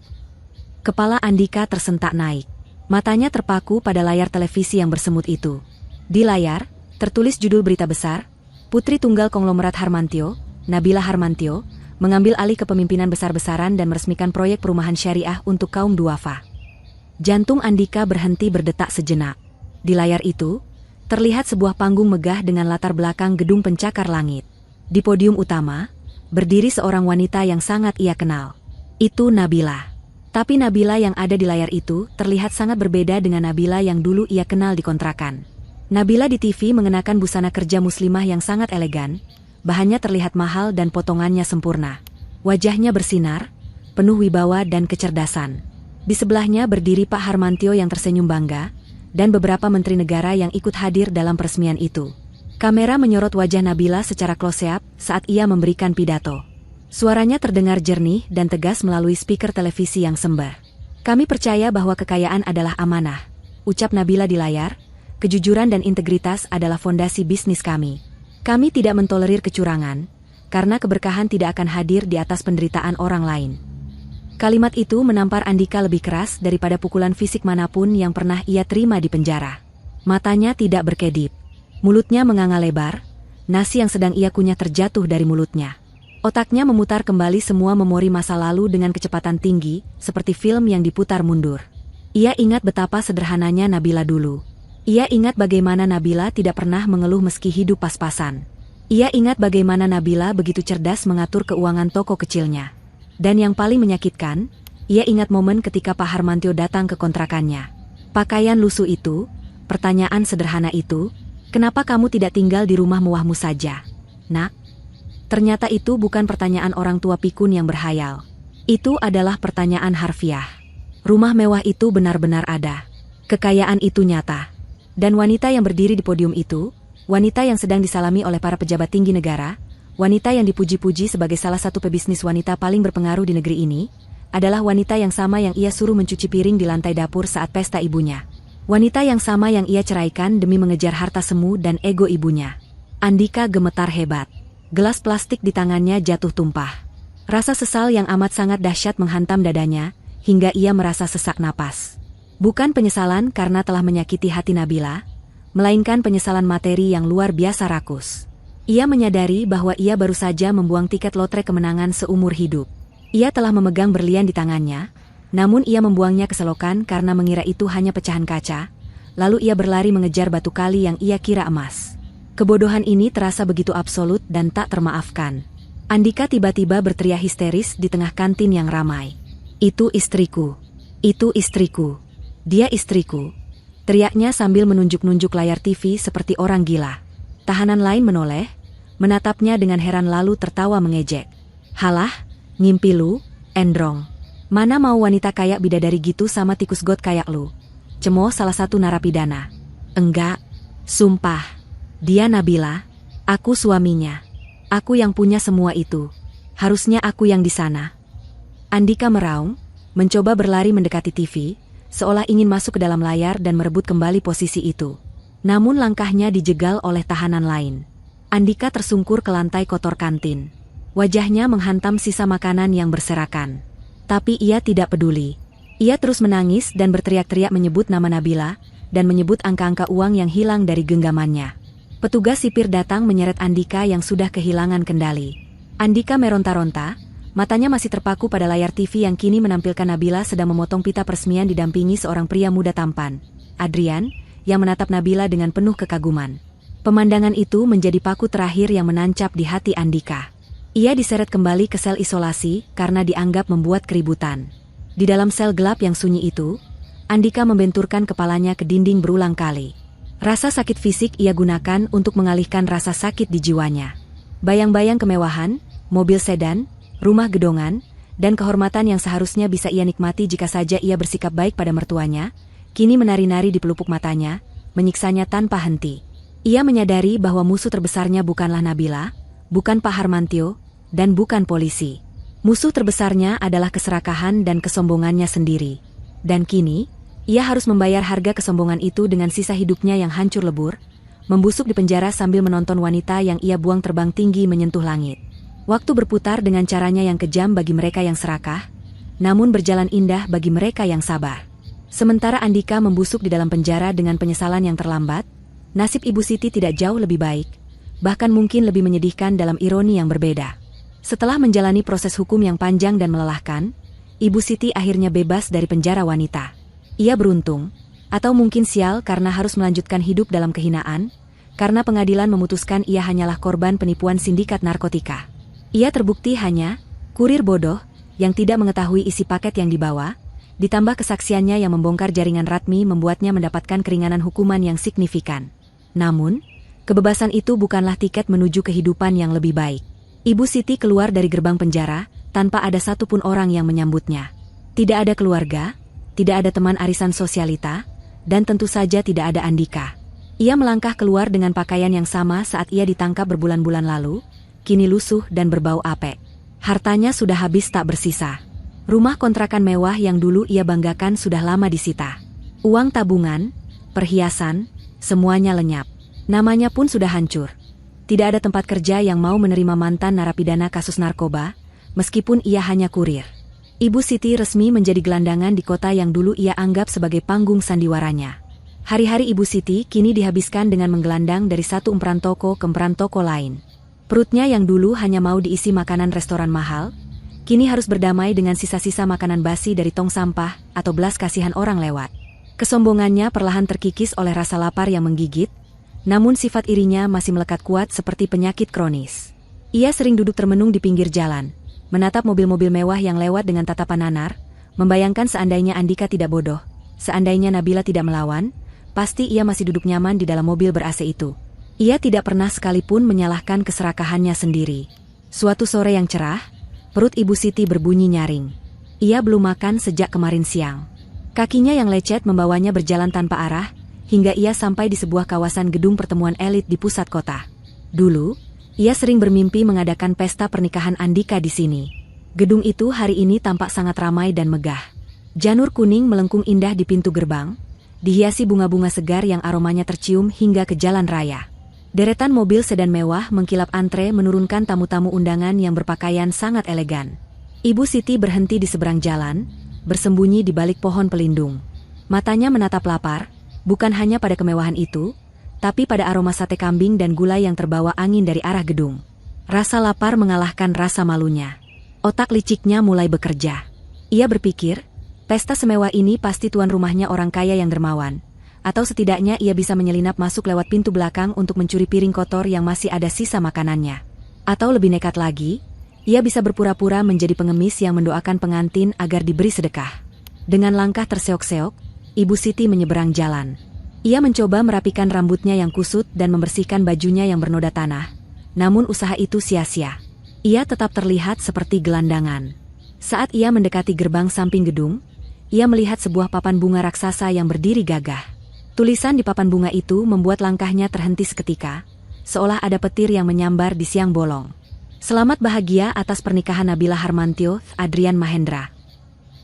Kepala Andika tersentak naik. Matanya terpaku pada layar televisi yang bersemut itu. Di layar, tertulis judul berita besar, Putri Tunggal Konglomerat Harmantio, Nabila Harmantio, mengambil alih kepemimpinan besar-besaran dan meresmikan proyek perumahan syariah untuk kaum duafa. Jantung Andika berhenti berdetak sejenak. Di layar itu, terlihat sebuah panggung megah dengan latar belakang gedung pencakar langit. Di podium utama, berdiri seorang wanita yang sangat ia kenal. Itu Nabila. Tapi Nabila yang ada di layar itu terlihat sangat berbeda dengan Nabila yang dulu ia kenal di kontrakan. Nabila di TV mengenakan busana kerja muslimah yang sangat elegan, bahannya terlihat mahal dan potongannya sempurna. Wajahnya bersinar, penuh wibawa dan kecerdasan. Di sebelahnya berdiri Pak Harmantio yang tersenyum bangga, dan beberapa menteri negara yang ikut hadir dalam peresmian itu. Kamera menyorot wajah Nabila secara close-up saat ia memberikan pidato. Suaranya terdengar jernih dan tegas melalui speaker televisi yang sembar. Kami percaya bahwa kekayaan adalah amanah, ucap Nabila di layar. Kejujuran dan integritas adalah fondasi bisnis kami. Kami tidak mentolerir kecurangan, karena keberkahan tidak akan hadir di atas penderitaan orang lain. Kalimat itu menampar Andika lebih keras daripada pukulan fisik manapun yang pernah ia terima di penjara. Matanya tidak berkedip. Mulutnya menganga lebar, nasi yang sedang ia kunyah terjatuh dari mulutnya. Otaknya memutar kembali semua memori masa lalu dengan kecepatan tinggi, seperti film yang diputar mundur. Ia ingat betapa sederhananya Nabila dulu. Ia ingat bagaimana Nabila tidak pernah mengeluh meski hidup pas-pasan. Ia ingat bagaimana Nabila begitu cerdas mengatur keuangan toko kecilnya. Dan yang paling menyakitkan, ia ingat momen ketika Pak Harmantio datang ke kontrakannya. Pakaian lusuh itu, pertanyaan sederhana itu, kenapa kamu tidak tinggal di rumah mewahmu saja, Nak? Ternyata itu bukan pertanyaan orang tua pikun yang berhayal. Itu adalah pertanyaan harfiah. Rumah mewah itu benar-benar ada. Kekayaan itu nyata. Dan wanita yang berdiri di podium itu, wanita yang sedang disalami oleh para pejabat tinggi negara, wanita yang dipuji-puji sebagai salah satu pebisnis wanita paling berpengaruh di negeri ini, adalah wanita yang sama yang ia suruh mencuci piring di lantai dapur saat pesta ibunya. Wanita yang sama yang ia ceraikan demi mengejar harta semu dan ego ibunya. Andika gemetar hebat. Gelas plastik di tangannya jatuh tumpah. Rasa sesal yang amat sangat dahsyat menghantam dadanya, hingga ia merasa sesak napas. Bukan penyesalan karena telah menyakiti hati Nabila, melainkan penyesalan materi yang luar biasa rakus. Ia menyadari bahwa ia baru saja membuang tiket lotre kemenangan seumur hidup. Ia telah memegang berlian di tangannya, namun ia membuangnya ke selokan karena mengira itu hanya pecahan kaca, lalu ia berlari mengejar batu kali yang ia kira emas. Kebodohan ini terasa begitu absolut dan tak termaafkan. Andika tiba-tiba berteriak histeris di tengah kantin yang ramai. "Itu istriku! Itu istriku! Dia istriku!" Teriaknya sambil menunjuk-nunjuk layar TV seperti orang gila. Tahanan lain menoleh, menatapnya dengan heran lalu tertawa mengejek. "Halah, ngimpi lu, Endrong. Mana mau wanita kayak bidadari gitu sama tikus got kayak lu?" Cemooh salah satu narapidana. "Enggak, sumpah. Dia Nabila. Aku suaminya. Aku yang punya semua itu. Harusnya aku yang di sana." Andika meraung, mencoba berlari mendekati TV, seolah ingin masuk ke dalam layar dan merebut kembali posisi itu. Namun langkahnya dijegal oleh tahanan lain. Andika tersungkur ke lantai kotor kantin. Wajahnya menghantam sisa makanan yang berserakan. Tapi ia tidak peduli. Ia terus menangis dan berteriak-teriak menyebut nama Nabila, dan menyebut angka-angka uang yang hilang dari genggamannya. Petugas sipir datang menyeret Andika yang sudah kehilangan kendali. Andika meronta-ronta, matanya masih terpaku pada layar TV yang kini menampilkan Nabila sedang memotong pita peresmian didampingi seorang pria muda tampan, Adrian, yang menatap Nabila dengan penuh kekaguman. Pemandangan itu menjadi paku terakhir yang menancap di hati Andika. Ia diseret kembali ke sel isolasi karena dianggap membuat keributan. Di dalam sel gelap yang sunyi itu, Andika membenturkan kepalanya ke dinding berulang kali. Rasa sakit fisik ia gunakan untuk mengalihkan rasa sakit di jiwanya. Bayang-bayang kemewahan, mobil sedan, rumah gedongan, dan kehormatan yang seharusnya bisa ia nikmati jika saja ia bersikap baik pada mertuanya, kini menari-nari di pelupuk matanya, menyiksanya tanpa henti. Ia menyadari bahwa musuh terbesarnya bukanlah Nabila, bukan Pak Harmantio, dan bukan polisi. Musuh terbesarnya adalah keserakahan dan kesombongannya sendiri. Dan kini, ia harus membayar harga kesombongan itu dengan sisa hidupnya yang hancur lebur, membusuk di penjara sambil menonton wanita yang ia buang terbang tinggi menyentuh langit. Waktu berputar dengan caranya yang kejam bagi mereka yang serakah, namun berjalan indah bagi mereka yang sabar. Sementara Andika membusuk di dalam penjara dengan penyesalan yang terlambat, nasib Ibu Siti tidak jauh lebih baik, bahkan mungkin lebih menyedihkan dalam ironi yang berbeda. Setelah menjalani proses hukum yang panjang dan melelahkan, Ibu Siti akhirnya bebas dari penjara wanita. Ia beruntung, atau mungkin sial karena harus melanjutkan hidup dalam kehinaan, karena pengadilan memutuskan ia hanyalah korban penipuan sindikat narkotika. Ia terbukti hanya kurir bodoh yang tidak mengetahui isi paket yang dibawa, ditambah kesaksiannya yang membongkar jaringan Ratmi membuatnya mendapatkan keringanan hukuman yang signifikan. Namun, kebebasan itu bukanlah tiket menuju kehidupan yang lebih baik. Ibu Siti keluar dari gerbang penjara tanpa ada satupun orang yang menyambutnya. Tidak ada keluarga, tidak ada teman arisan sosialita, dan tentu saja tidak ada Andika. Ia melangkah keluar dengan pakaian yang sama saat ia ditangkap berbulan-bulan lalu, kini lusuh dan berbau apek. Hartanya sudah habis tak bersisa. Rumah kontrakan mewah yang dulu ia banggakan sudah lama disita. Uang tabungan, perhiasan, semuanya lenyap. Namanya pun sudah hancur. Tidak ada tempat kerja yang mau menerima mantan narapidana kasus narkoba, meskipun ia hanya kurir. Ibu Siti resmi menjadi gelandangan di kota yang dulu ia anggap sebagai panggung sandiwaranya. Hari-hari Ibu Siti kini dihabiskan dengan menggelandang dari satu emperan toko ke emperan toko lain. Perutnya yang dulu hanya mau diisi makanan restoran mahal, kini harus berdamai dengan sisa-sisa makanan basi dari tong sampah atau belas kasihan orang lewat. Kesombongannya perlahan terkikis oleh rasa lapar yang menggigit, namun sifat irinya masih melekat kuat seperti penyakit kronis. Ia sering duduk termenung di pinggir jalan, menatap mobil-mobil mewah yang lewat dengan tatapan nanar, membayangkan seandainya Andika tidak bodoh, seandainya Nabila tidak melawan, pasti ia masih duduk nyaman di dalam mobil ber-AC itu. Ia tidak pernah sekalipun menyalahkan keserakahannya sendiri. Suatu sore yang cerah, perut Ibu Siti berbunyi nyaring. Ia belum makan sejak kemarin siang. Kakinya yang lecet membawanya berjalan tanpa arah, hingga ia sampai di sebuah kawasan gedung pertemuan elit di pusat kota. Dulu, ia sering bermimpi mengadakan pesta pernikahan Andika di sini. Gedung itu hari ini tampak sangat ramai dan megah. Janur kuning melengkung indah di pintu gerbang, dihiasi bunga-bunga segar yang aromanya tercium hingga ke jalan raya. Deretan mobil sedan mewah mengkilap antre menurunkan tamu-tamu undangan yang berpakaian sangat elegan. Ibu Siti berhenti di seberang jalan, bersembunyi di balik pohon pelindung. Matanya menatap lapar, bukan hanya pada kemewahan itu, tapi pada aroma sate kambing dan gulai yang terbawa angin dari arah gedung. Rasa lapar mengalahkan rasa malunya. Otak liciknya mulai bekerja. Ia berpikir, pesta semewah ini pasti tuan rumahnya orang kaya yang dermawan. Atau setidaknya ia bisa menyelinap masuk lewat pintu belakang untuk mencuri piring kotor yang masih ada sisa makanannya. Atau lebih nekat lagi, ia bisa berpura-pura menjadi pengemis yang mendoakan pengantin agar diberi sedekah. Dengan langkah terseok-seok, Ibu Siti menyeberang jalan. Ia mencoba merapikan rambutnya yang kusut dan membersihkan bajunya yang bernoda tanah. Namun usaha itu sia-sia. Ia tetap terlihat seperti gelandangan. Saat ia mendekati gerbang samping gedung, ia melihat sebuah papan bunga raksasa yang berdiri gagah. Tulisan di papan bunga itu membuat langkahnya terhenti seketika, seolah ada petir yang menyambar di siang bolong. Selamat bahagia atas pernikahan Nabila Harmantyo, Adrian Mahendra.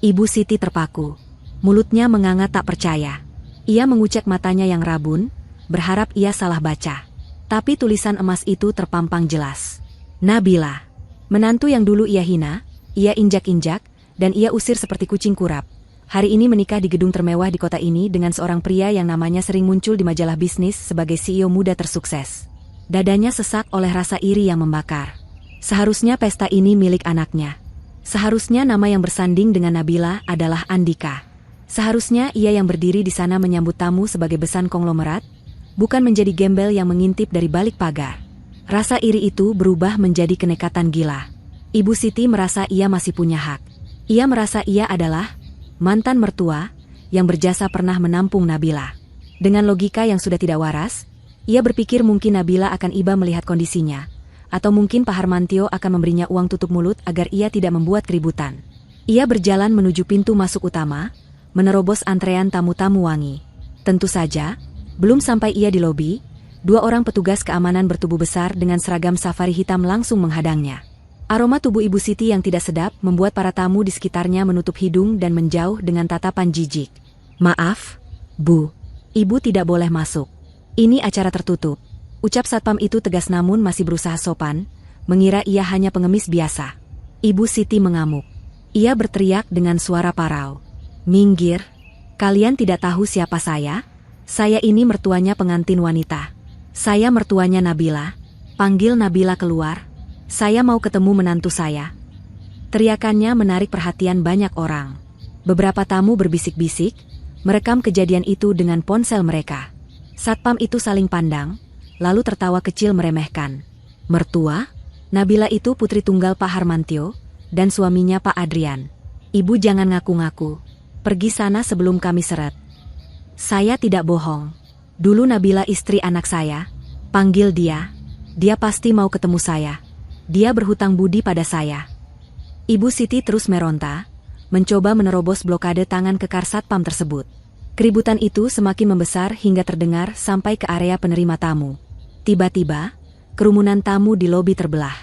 Ibu Siti terpaku. Mulutnya menganga tak percaya. Ia mengucek matanya yang rabun, berharap ia salah baca. Tapi tulisan emas itu terpampang jelas. Nabila. Menantu yang dulu ia hina, ia injak-injak, dan ia usir seperti kucing kurap. Hari ini menikah di gedung termewah di kota ini dengan seorang pria yang namanya sering muncul di majalah bisnis sebagai CEO muda tersukses. Dadanya sesak oleh rasa iri yang membakar. Seharusnya pesta ini milik anaknya. Seharusnya nama yang bersanding dengan Nabila adalah Andika. Seharusnya ia yang berdiri di sana menyambut tamu sebagai besan konglomerat, bukan menjadi gembel yang mengintip dari balik pagar. Rasa iri itu berubah menjadi kenekatan gila. Ibu Siti merasa ia masih punya hak. Ia merasa ia adalah mantan mertua yang berjasa pernah menampung Nabila. Dengan logika yang sudah tidak waras, ia berpikir mungkin Nabila akan iba melihat kondisinya, atau mungkin Pak Harmantyo akan memberinya uang tutup mulut agar ia tidak membuat keributan. Ia berjalan menuju pintu masuk utama, menerobos antrean tamu-tamu wangi. Tentu saja, belum sampai ia di lobi, dua orang petugas keamanan bertubuh besar dengan seragam safari hitam langsung menghadangnya. Aroma tubuh Ibu Siti yang tidak sedap membuat para tamu di sekitarnya menutup hidung dan menjauh dengan tatapan jijik. Maaf, Bu. Ibu tidak boleh masuk. Ini acara tertutup. Ucap satpam itu tegas namun masih berusaha sopan, mengira ia hanya pengemis biasa. Ibu Siti mengamuk. Ia berteriak dengan suara parau. Minggir. Kalian tidak tahu siapa saya? Saya ini mertuanya pengantin wanita. Saya mertuanya Nabila. Panggil Nabila keluar. Saya mau ketemu menantu saya. Teriakannya menarik perhatian banyak orang. Beberapa tamu berbisik-bisik, merekam kejadian itu dengan ponsel mereka. Satpam itu saling pandang, lalu tertawa kecil meremehkan. Mertua? Nabila itu putri tunggal Pak Harmantyo, dan suaminya Pak Adrian. Ibu jangan ngaku-ngaku. Pergi sana sebelum kami seret. Saya tidak bohong. Dulu Nabila istri anak saya. Panggil dia. Dia pasti mau ketemu saya. Dia berhutang budi pada saya. Ibu Siti terus meronta, mencoba menerobos blokade tangan kekar satpam tersebut. Keributan itu semakin membesar hingga terdengar sampai ke area penerima tamu. Tiba-tiba, kerumunan tamu di lobi terbelah.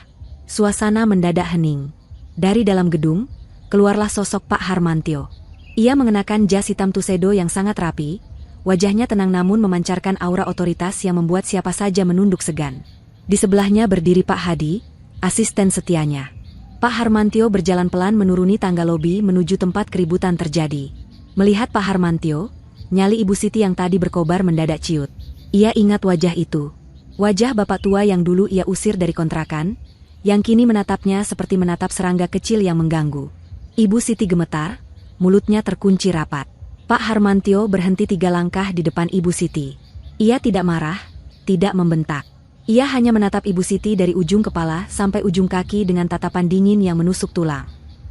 Suasana mendadak hening. Dari dalam gedung, keluarlah sosok Pak Harmantyo. Ia mengenakan jas hitam tuxedo yang sangat rapi, wajahnya tenang namun memancarkan aura otoritas yang membuat siapa saja menunduk segan. Di sebelahnya berdiri Pak Hadi, asisten setianya. Pak Harmantyo berjalan pelan menuruni tangga lobi menuju tempat keributan terjadi. Melihat Pak Harmantyo, nyali Ibu Siti yang tadi berkobar mendadak ciut. Ia ingat wajah itu. Wajah bapak tua yang dulu ia usir dari kontrakan, yang kini menatapnya seperti menatap serangga kecil yang mengganggu. Ibu Siti gemetar, mulutnya terkunci rapat. Pak Harmantyo berhenti 3 langkah di depan Ibu Siti. Ia tidak marah, tidak membentak. Ia hanya menatap Ibu Siti dari ujung kepala sampai ujung kaki dengan tatapan dingin yang menusuk tulang.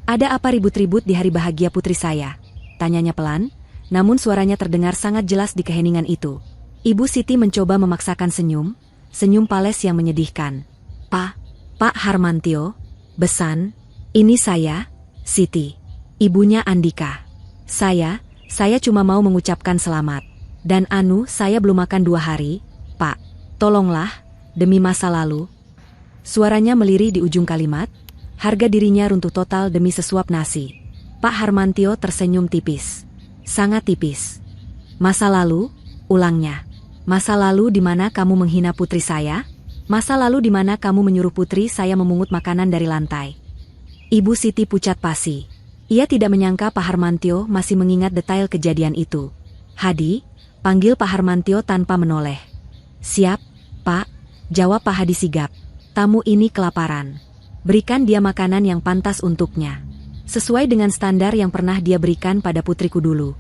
Ada apa ribut-ribut di hari bahagia putri saya? Tanyanya pelan, namun suaranya terdengar sangat jelas di keheningan itu. Ibu Siti mencoba memaksakan senyum pales yang menyedihkan. Pak Harmantyo, besan, ini saya, Siti. Ibunya Andika. Saya cuma mau mengucapkan selamat. Dan saya belum makan 2 hari, Pak. Tolonglah, demi masa lalu. Suaranya melirih di ujung kalimat, harga dirinya runtuh total demi sesuap nasi. Pak Harmantio tersenyum tipis. Sangat tipis. Masa lalu, ulangnya. Masa lalu di mana kamu menghina putri saya? Masa lalu di mana kamu menyuruh putri saya memungut makanan dari lantai? Ibu Siti pucat pasi. Ia tidak menyangka Pak Harmantio masih mengingat detail kejadian itu. Hadi, panggil Pak Harmantio tanpa menoleh. Siap, Pak, jawab Pak Hadi sigap. Tamu ini kelaparan. Berikan dia makanan yang pantas untuknya. Sesuai dengan standar yang pernah dia berikan pada putriku dulu.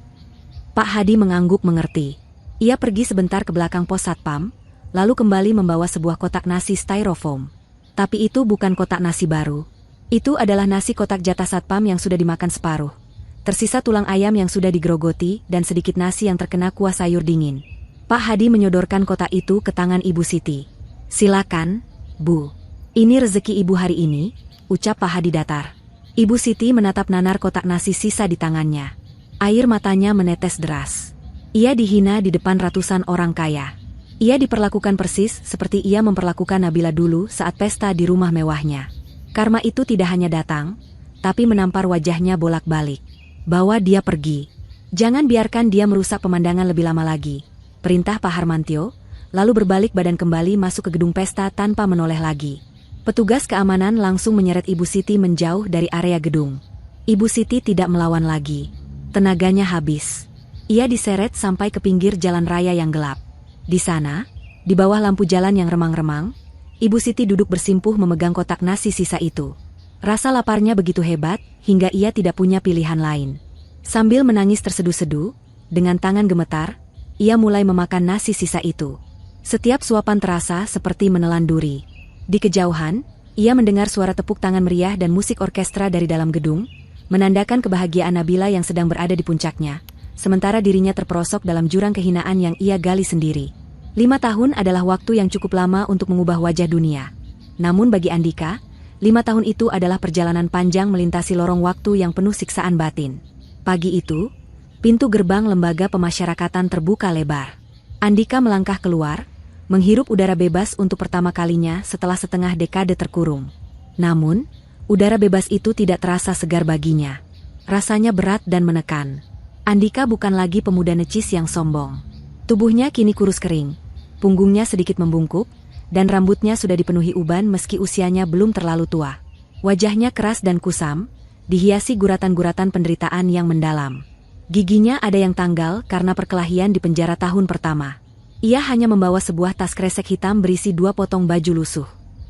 Pak Hadi mengangguk mengerti. Ia pergi sebentar ke belakang pos satpam, lalu kembali membawa sebuah kotak nasi styrofoam. Tapi itu bukan kotak nasi baru. Itu adalah nasi kotak jatah satpam yang sudah dimakan separuh. Tersisa tulang ayam yang sudah digerogoti dan sedikit nasi yang terkena kuah sayur dingin. Pak Hadi menyodorkan kotak itu ke tangan Ibu Siti. Silakan, Bu. Ini rezeki Ibu hari ini, ucap Pak Hadi datar. Ibu Siti menatap nanar kotak nasi sisa di tangannya. Air matanya menetes deras. Ia dihina di depan ratusan orang kaya. Ia diperlakukan persis seperti ia memperlakukan Nabila dulu saat pesta di rumah mewahnya. Karma itu tidak hanya datang, tapi menampar wajahnya bolak-balik. Bawa dia pergi. Jangan biarkan dia merusak pemandangan lebih lama lagi. Perintah Pak Harmantio, lalu berbalik badan kembali masuk ke gedung pesta tanpa menoleh lagi. Petugas keamanan langsung menyeret Ibu Siti menjauh dari area gedung. Ibu Siti tidak melawan lagi. Tenaganya habis. Ia diseret sampai ke pinggir jalan raya yang gelap. Di sana, di bawah lampu jalan yang remang-remang, Ibu Siti duduk bersimpuh memegang kotak nasi sisa itu. Rasa laparnya begitu hebat, hingga ia tidak punya pilihan lain. Sambil menangis terseduh-seduh, dengan tangan gemetar, ia mulai memakan nasi sisa itu. Setiap suapan terasa seperti menelan duri. Di kejauhan, ia mendengar suara tepuk tangan meriah dan musik orkestra dari dalam gedung, menandakan kebahagiaan Nabila yang sedang berada di puncaknya, sementara dirinya terperosok dalam jurang kehinaan yang ia gali sendiri. 5 tahun adalah waktu yang cukup lama untuk mengubah wajah dunia. Namun bagi Andika, 5 tahun itu adalah perjalanan panjang melintasi lorong waktu yang penuh siksaan batin. Pagi itu, pintu gerbang lembaga pemasyarakatan terbuka lebar. Andika melangkah keluar, menghirup udara bebas untuk pertama kalinya setelah setengah dekade terkurung. Namun, udara bebas itu tidak terasa segar baginya. Rasanya berat dan menekan. Andika bukan lagi pemuda necis yang sombong. Tubuhnya kini kurus kering, punggungnya sedikit membungkuk, dan rambutnya sudah dipenuhi uban meski usianya belum terlalu tua. Wajahnya keras dan kusam, dihiasi guratan-guratan penderitaan yang mendalam. Giginya ada yang tanggal karena perkelahian di penjara tahun pertama. Ia hanya membawa sebuah tas kresek hitam berisi 2 potong baju lusuh.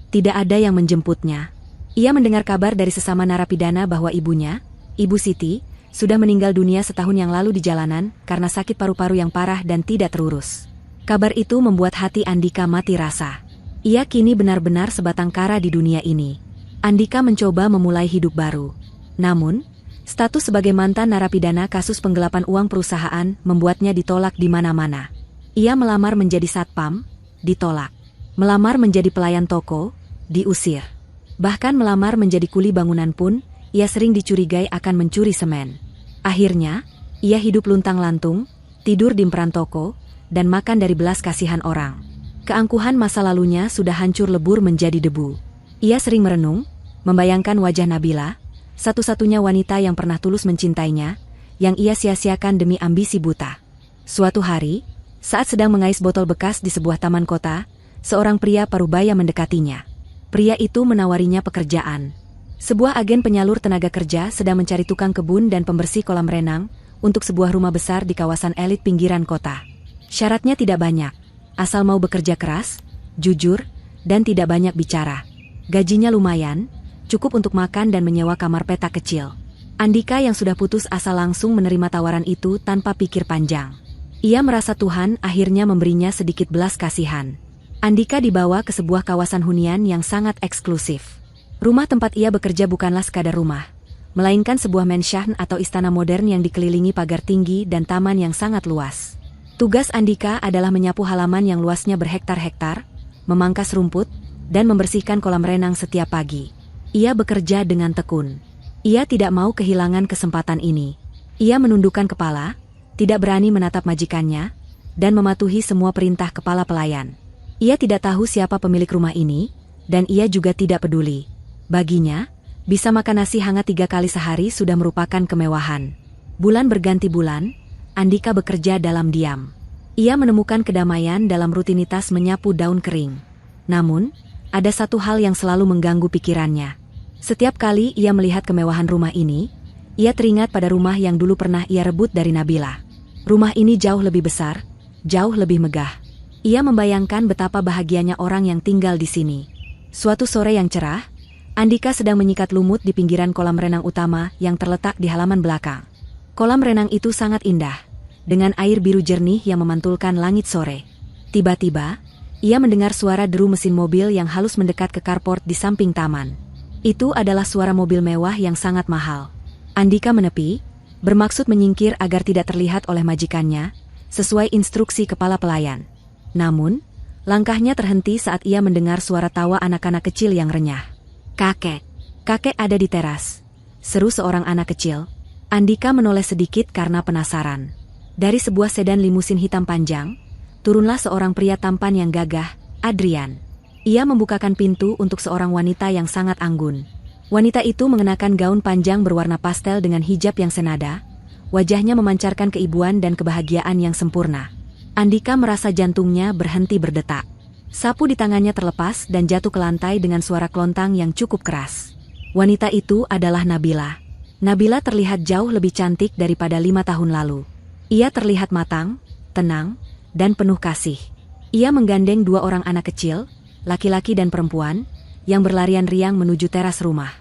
Tidak ada yang menjemputnya. Ia mendengar kabar dari sesama narapidana bahwa ibunya, Ibu Siti, sudah meninggal dunia setahun yang lalu di jalanan karena sakit paru-paru yang parah dan tidak terurus. Kabar itu membuat hati Andika mati rasa. Ia kini benar-benar sebatang kara di dunia ini. Andika mencoba memulai hidup baru. Namun, status sebagai mantan narapidana kasus penggelapan uang perusahaan membuatnya ditolak di mana-mana. Ia melamar menjadi satpam, ditolak. Melamar menjadi pelayan toko, diusir. Bahkan melamar menjadi kuli bangunan pun, ia sering dicurigai akan mencuri semen. Akhirnya, ia hidup luntang-lantung, tidur di emperan toko, dan makan dari belas kasihan orang. Keangkuhan masa lalunya sudah hancur lebur menjadi debu. Ia sering merenung, membayangkan wajah Nabila, satu-satunya wanita yang pernah tulus mencintainya, yang ia sia-siakan demi ambisi buta. Suatu hari, saat sedang mengais botol bekas di sebuah taman kota, seorang pria parubaya mendekatinya. Pria itu menawarinya pekerjaan. Sebuah agen penyalur tenaga kerja sedang mencari tukang kebun dan pembersih kolam renang untuk sebuah rumah besar di kawasan elit pinggiran kota. Syaratnya tidak banyak, asal mau bekerja keras, jujur, dan tidak banyak bicara. Gajinya lumayan, cukup untuk makan dan menyewa kamar petak kecil. Andika yang sudah putus asa langsung menerima tawaran itu tanpa pikir panjang. Ia merasa Tuhan akhirnya memberinya sedikit belas kasihan. Andika dibawa ke sebuah kawasan hunian yang sangat eksklusif. Rumah tempat ia bekerja bukanlah sekadar rumah, melainkan sebuah mansion atau istana modern yang dikelilingi pagar tinggi dan taman yang sangat luas. Tugas Andika adalah menyapu halaman yang luasnya berhektar-hektar, memangkas rumput, dan membersihkan kolam renang setiap pagi. Ia bekerja dengan tekun. Ia tidak mau kehilangan kesempatan ini. Ia menundukkan kepala, tidak berani menatap majikannya, dan mematuhi semua perintah kepala pelayan. Ia tidak tahu siapa pemilik rumah ini, dan ia juga tidak peduli. Baginya, bisa makan nasi hangat 3 kali sehari sudah merupakan kemewahan. Bulan berganti bulan, Andika bekerja dalam diam. Ia menemukan kedamaian dalam rutinitas menyapu daun kering. Namun, ada satu hal yang selalu mengganggu pikirannya. Setiap kali ia melihat kemewahan rumah ini, ia teringat pada rumah yang dulu pernah ia rebut dari Nabila. Rumah ini jauh lebih besar, jauh lebih megah. Ia membayangkan betapa bahagianya orang yang tinggal di sini. Suatu sore yang cerah, Andika sedang menyikat lumut di pinggiran kolam renang utama yang terletak di halaman belakang. Kolam renang itu sangat indah, dengan air biru jernih yang memantulkan langit sore. Tiba-tiba, ia mendengar suara deru mesin mobil yang halus mendekat ke carport di samping taman. Itu adalah suara mobil mewah yang sangat mahal. Andika menepi, bermaksud menyingkir agar tidak terlihat oleh majikannya, sesuai instruksi kepala pelayan. Namun, langkahnya terhenti saat ia mendengar suara tawa anak-anak kecil yang renyah. "Kakek, kakek ada di teras," seru seorang anak kecil. Andika menoleh sedikit karena penasaran. Dari sebuah sedan limusin hitam panjang, turunlah seorang pria tampan yang gagah, Adrian. Ia membukakan pintu untuk seorang wanita yang sangat anggun. Wanita itu mengenakan gaun panjang berwarna pastel dengan hijab yang senada, wajahnya memancarkan keibuan dan kebahagiaan yang sempurna. Andika merasa jantungnya berhenti berdetak. Sapu di tangannya terlepas dan jatuh ke lantai dengan suara klontang yang cukup keras. Wanita itu adalah Nabila. Nabila terlihat jauh lebih cantik daripada 5 tahun lalu. Ia terlihat matang, tenang, dan penuh kasih. Ia menggandeng 2 orang anak kecil, laki-laki dan perempuan, yang berlarian riang menuju teras rumah.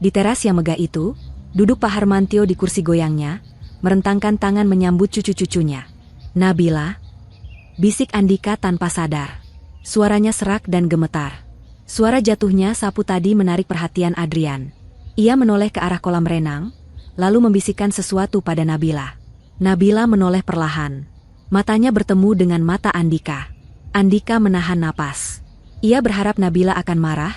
Di teras yang megah itu, duduk Pak Harmantio di kursi goyangnya, merentangkan tangan menyambut cucu-cucunya. "Nabila," bisik Andika tanpa sadar. Suaranya serak dan gemetar. Suara jatuhnya sapu tadi menarik perhatian Adrian. Ia menoleh ke arah kolam renang, lalu membisikkan sesuatu pada Nabila. Nabila menoleh perlahan. Matanya bertemu dengan mata Andika. Andika menahan napas. Ia berharap Nabila akan marah,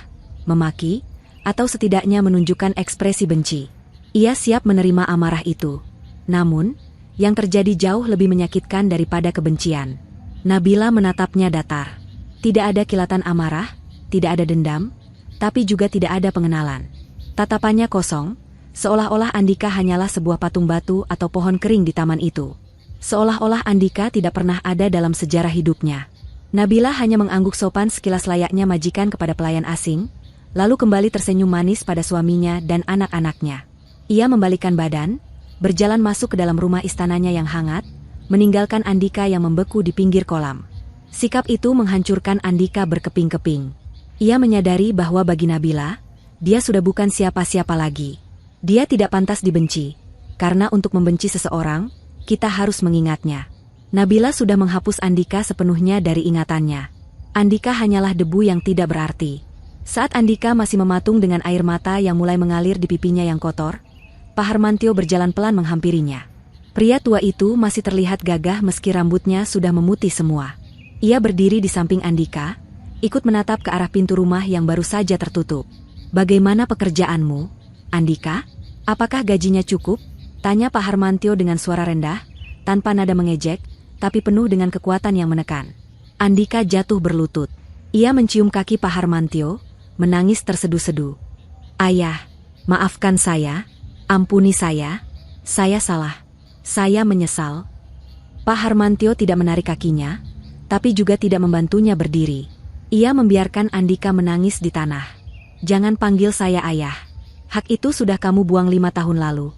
memaki, atau setidaknya menunjukkan ekspresi benci. Ia siap menerima amarah itu. Namun, yang terjadi jauh lebih menyakitkan daripada kebencian. Nabila menatapnya datar. Tidak ada kilatan amarah, tidak ada dendam, tapi juga tidak ada pengenalan. Tatapannya kosong, seolah-olah Andika hanyalah sebuah patung batu atau pohon kering di taman itu. Seolah-olah Andika tidak pernah ada dalam sejarah hidupnya. Nabila hanya mengangguk sopan sekilas layaknya majikan kepada pelayan asing, lalu kembali tersenyum manis pada suaminya dan anak-anaknya. Ia membalikkan badan, berjalan masuk ke dalam rumah istananya yang hangat, meninggalkan Andika yang membeku di pinggir kolam. Sikap itu menghancurkan Andika berkeping-keping. Ia menyadari bahwa bagi Nabila, dia sudah bukan siapa-siapa lagi. Dia tidak pantas dibenci, karena untuk membenci seseorang, kita harus mengingatnya. Nabila sudah menghapus Andika sepenuhnya dari ingatannya. Andika hanyalah debu yang tidak berarti. Saat Andika masih mematung dengan air mata yang mulai mengalir di pipinya yang kotor, Pak Harmantio berjalan pelan menghampirinya. Pria tua itu masih terlihat gagah meski rambutnya sudah memutih semua. Ia berdiri di samping Andika, ikut menatap ke arah pintu rumah yang baru saja tertutup. "Bagaimana pekerjaanmu, Andika? Apakah gajinya cukup?" tanya Pak Harmantio dengan suara rendah, tanpa nada mengejek, tapi penuh dengan kekuatan yang menekan. Andika jatuh berlutut. Ia mencium kaki Pak Harmantio, menangis terseduh-seduh. "Ayah, maafkan saya, ampuni saya salah. Saya menyesal." Pak Harmantio tidak menarik kakinya, tapi juga tidak membantunya berdiri. Ia membiarkan Andika menangis di tanah. "Jangan panggil saya ayah. Hak itu sudah kamu buang 5 tahun lalu."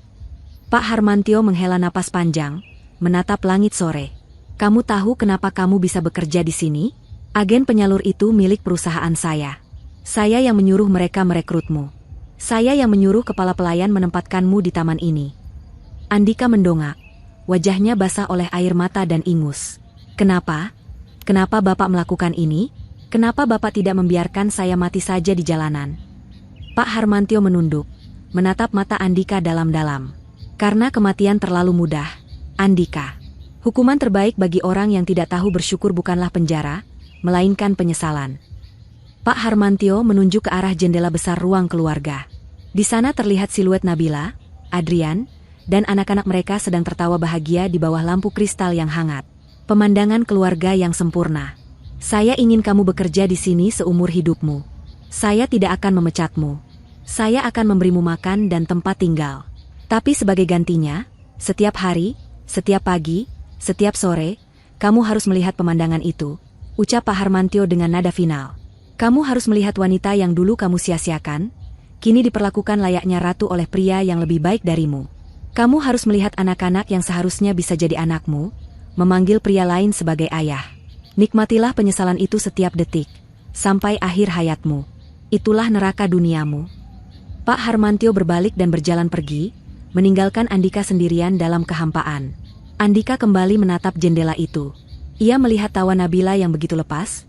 Pak Harmantio menghela napas panjang, menatap langit sore. "Kamu tahu kenapa kamu bisa bekerja di sini? Agen penyalur itu milik perusahaan saya. Saya yang menyuruh mereka merekrutmu. Saya yang menyuruh kepala pelayan menempatkanmu di taman ini." Andika mendongak. Wajahnya basah oleh air mata dan ingus. "Kenapa? Kenapa Bapak melakukan ini? Kenapa Bapak tidak membiarkan saya mati saja di jalanan?" Pak Harmantio menunduk, menatap mata Andika dalam-dalam. "Karena kematian terlalu mudah, Andika. Hukuman terbaik bagi orang yang tidak tahu bersyukur bukanlah penjara, melainkan penyesalan." Pak Harmantio menunjuk ke arah jendela besar ruang keluarga. Di sana terlihat siluet Nabila, Adrian, dan anak-anak mereka sedang tertawa bahagia di bawah lampu kristal yang hangat. Pemandangan keluarga yang sempurna. Saya ingin kamu bekerja di sini seumur hidupmu. Saya tidak akan memecatmu. Saya akan memberimu makan dan tempat tinggal. Tapi sebagai gantinya, setiap hari, setiap pagi, setiap sore, kamu harus melihat pemandangan itu, ucap Pak Harmantyo dengan nada final. Kamu harus melihat wanita yang dulu kamu sia-siakan, kini diperlakukan layaknya ratu oleh pria yang lebih baik darimu. Kamu harus melihat anak-anak yang seharusnya bisa jadi anakmu, memanggil pria lain sebagai ayah. Nikmatilah penyesalan itu setiap detik, sampai akhir hayatmu. Itulah neraka duniamu. Pak Harmantyo berbalik dan berjalan pergi, meninggalkan Andika sendirian dalam kehampaan. Andika kembali menatap jendela itu. Ia melihat tawa Nabila yang begitu lepas,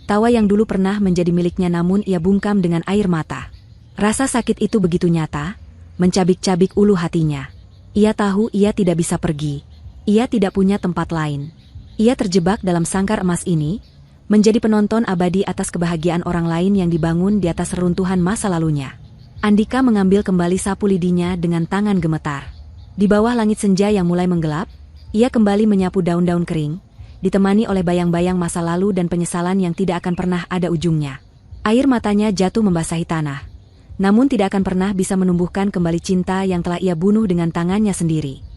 tawa yang dulu pernah menjadi miliknya namun ia bungkam dengan air mata. Rasa sakit itu begitu nyata, mencabik-cabik ulu hatinya. Ia tahu ia tidak bisa pergi. Ia tidak punya tempat lain. Ia terjebak dalam sangkar emas ini, menjadi penonton abadi atas kebahagiaan orang lain yang dibangun di atas reruntuhan masa lalunya. Andika mengambil kembali sapu lidinya dengan tangan gemetar. Di bawah langit senja yang mulai menggelap, ia kembali menyapu daun-daun kering, ditemani oleh bayang-bayang masa lalu dan penyesalan yang tidak akan pernah ada ujungnya. Air matanya jatuh membasahi tanah, namun tidak akan pernah bisa menumbuhkan kembali cinta yang telah ia bunuh dengan tangannya sendiri.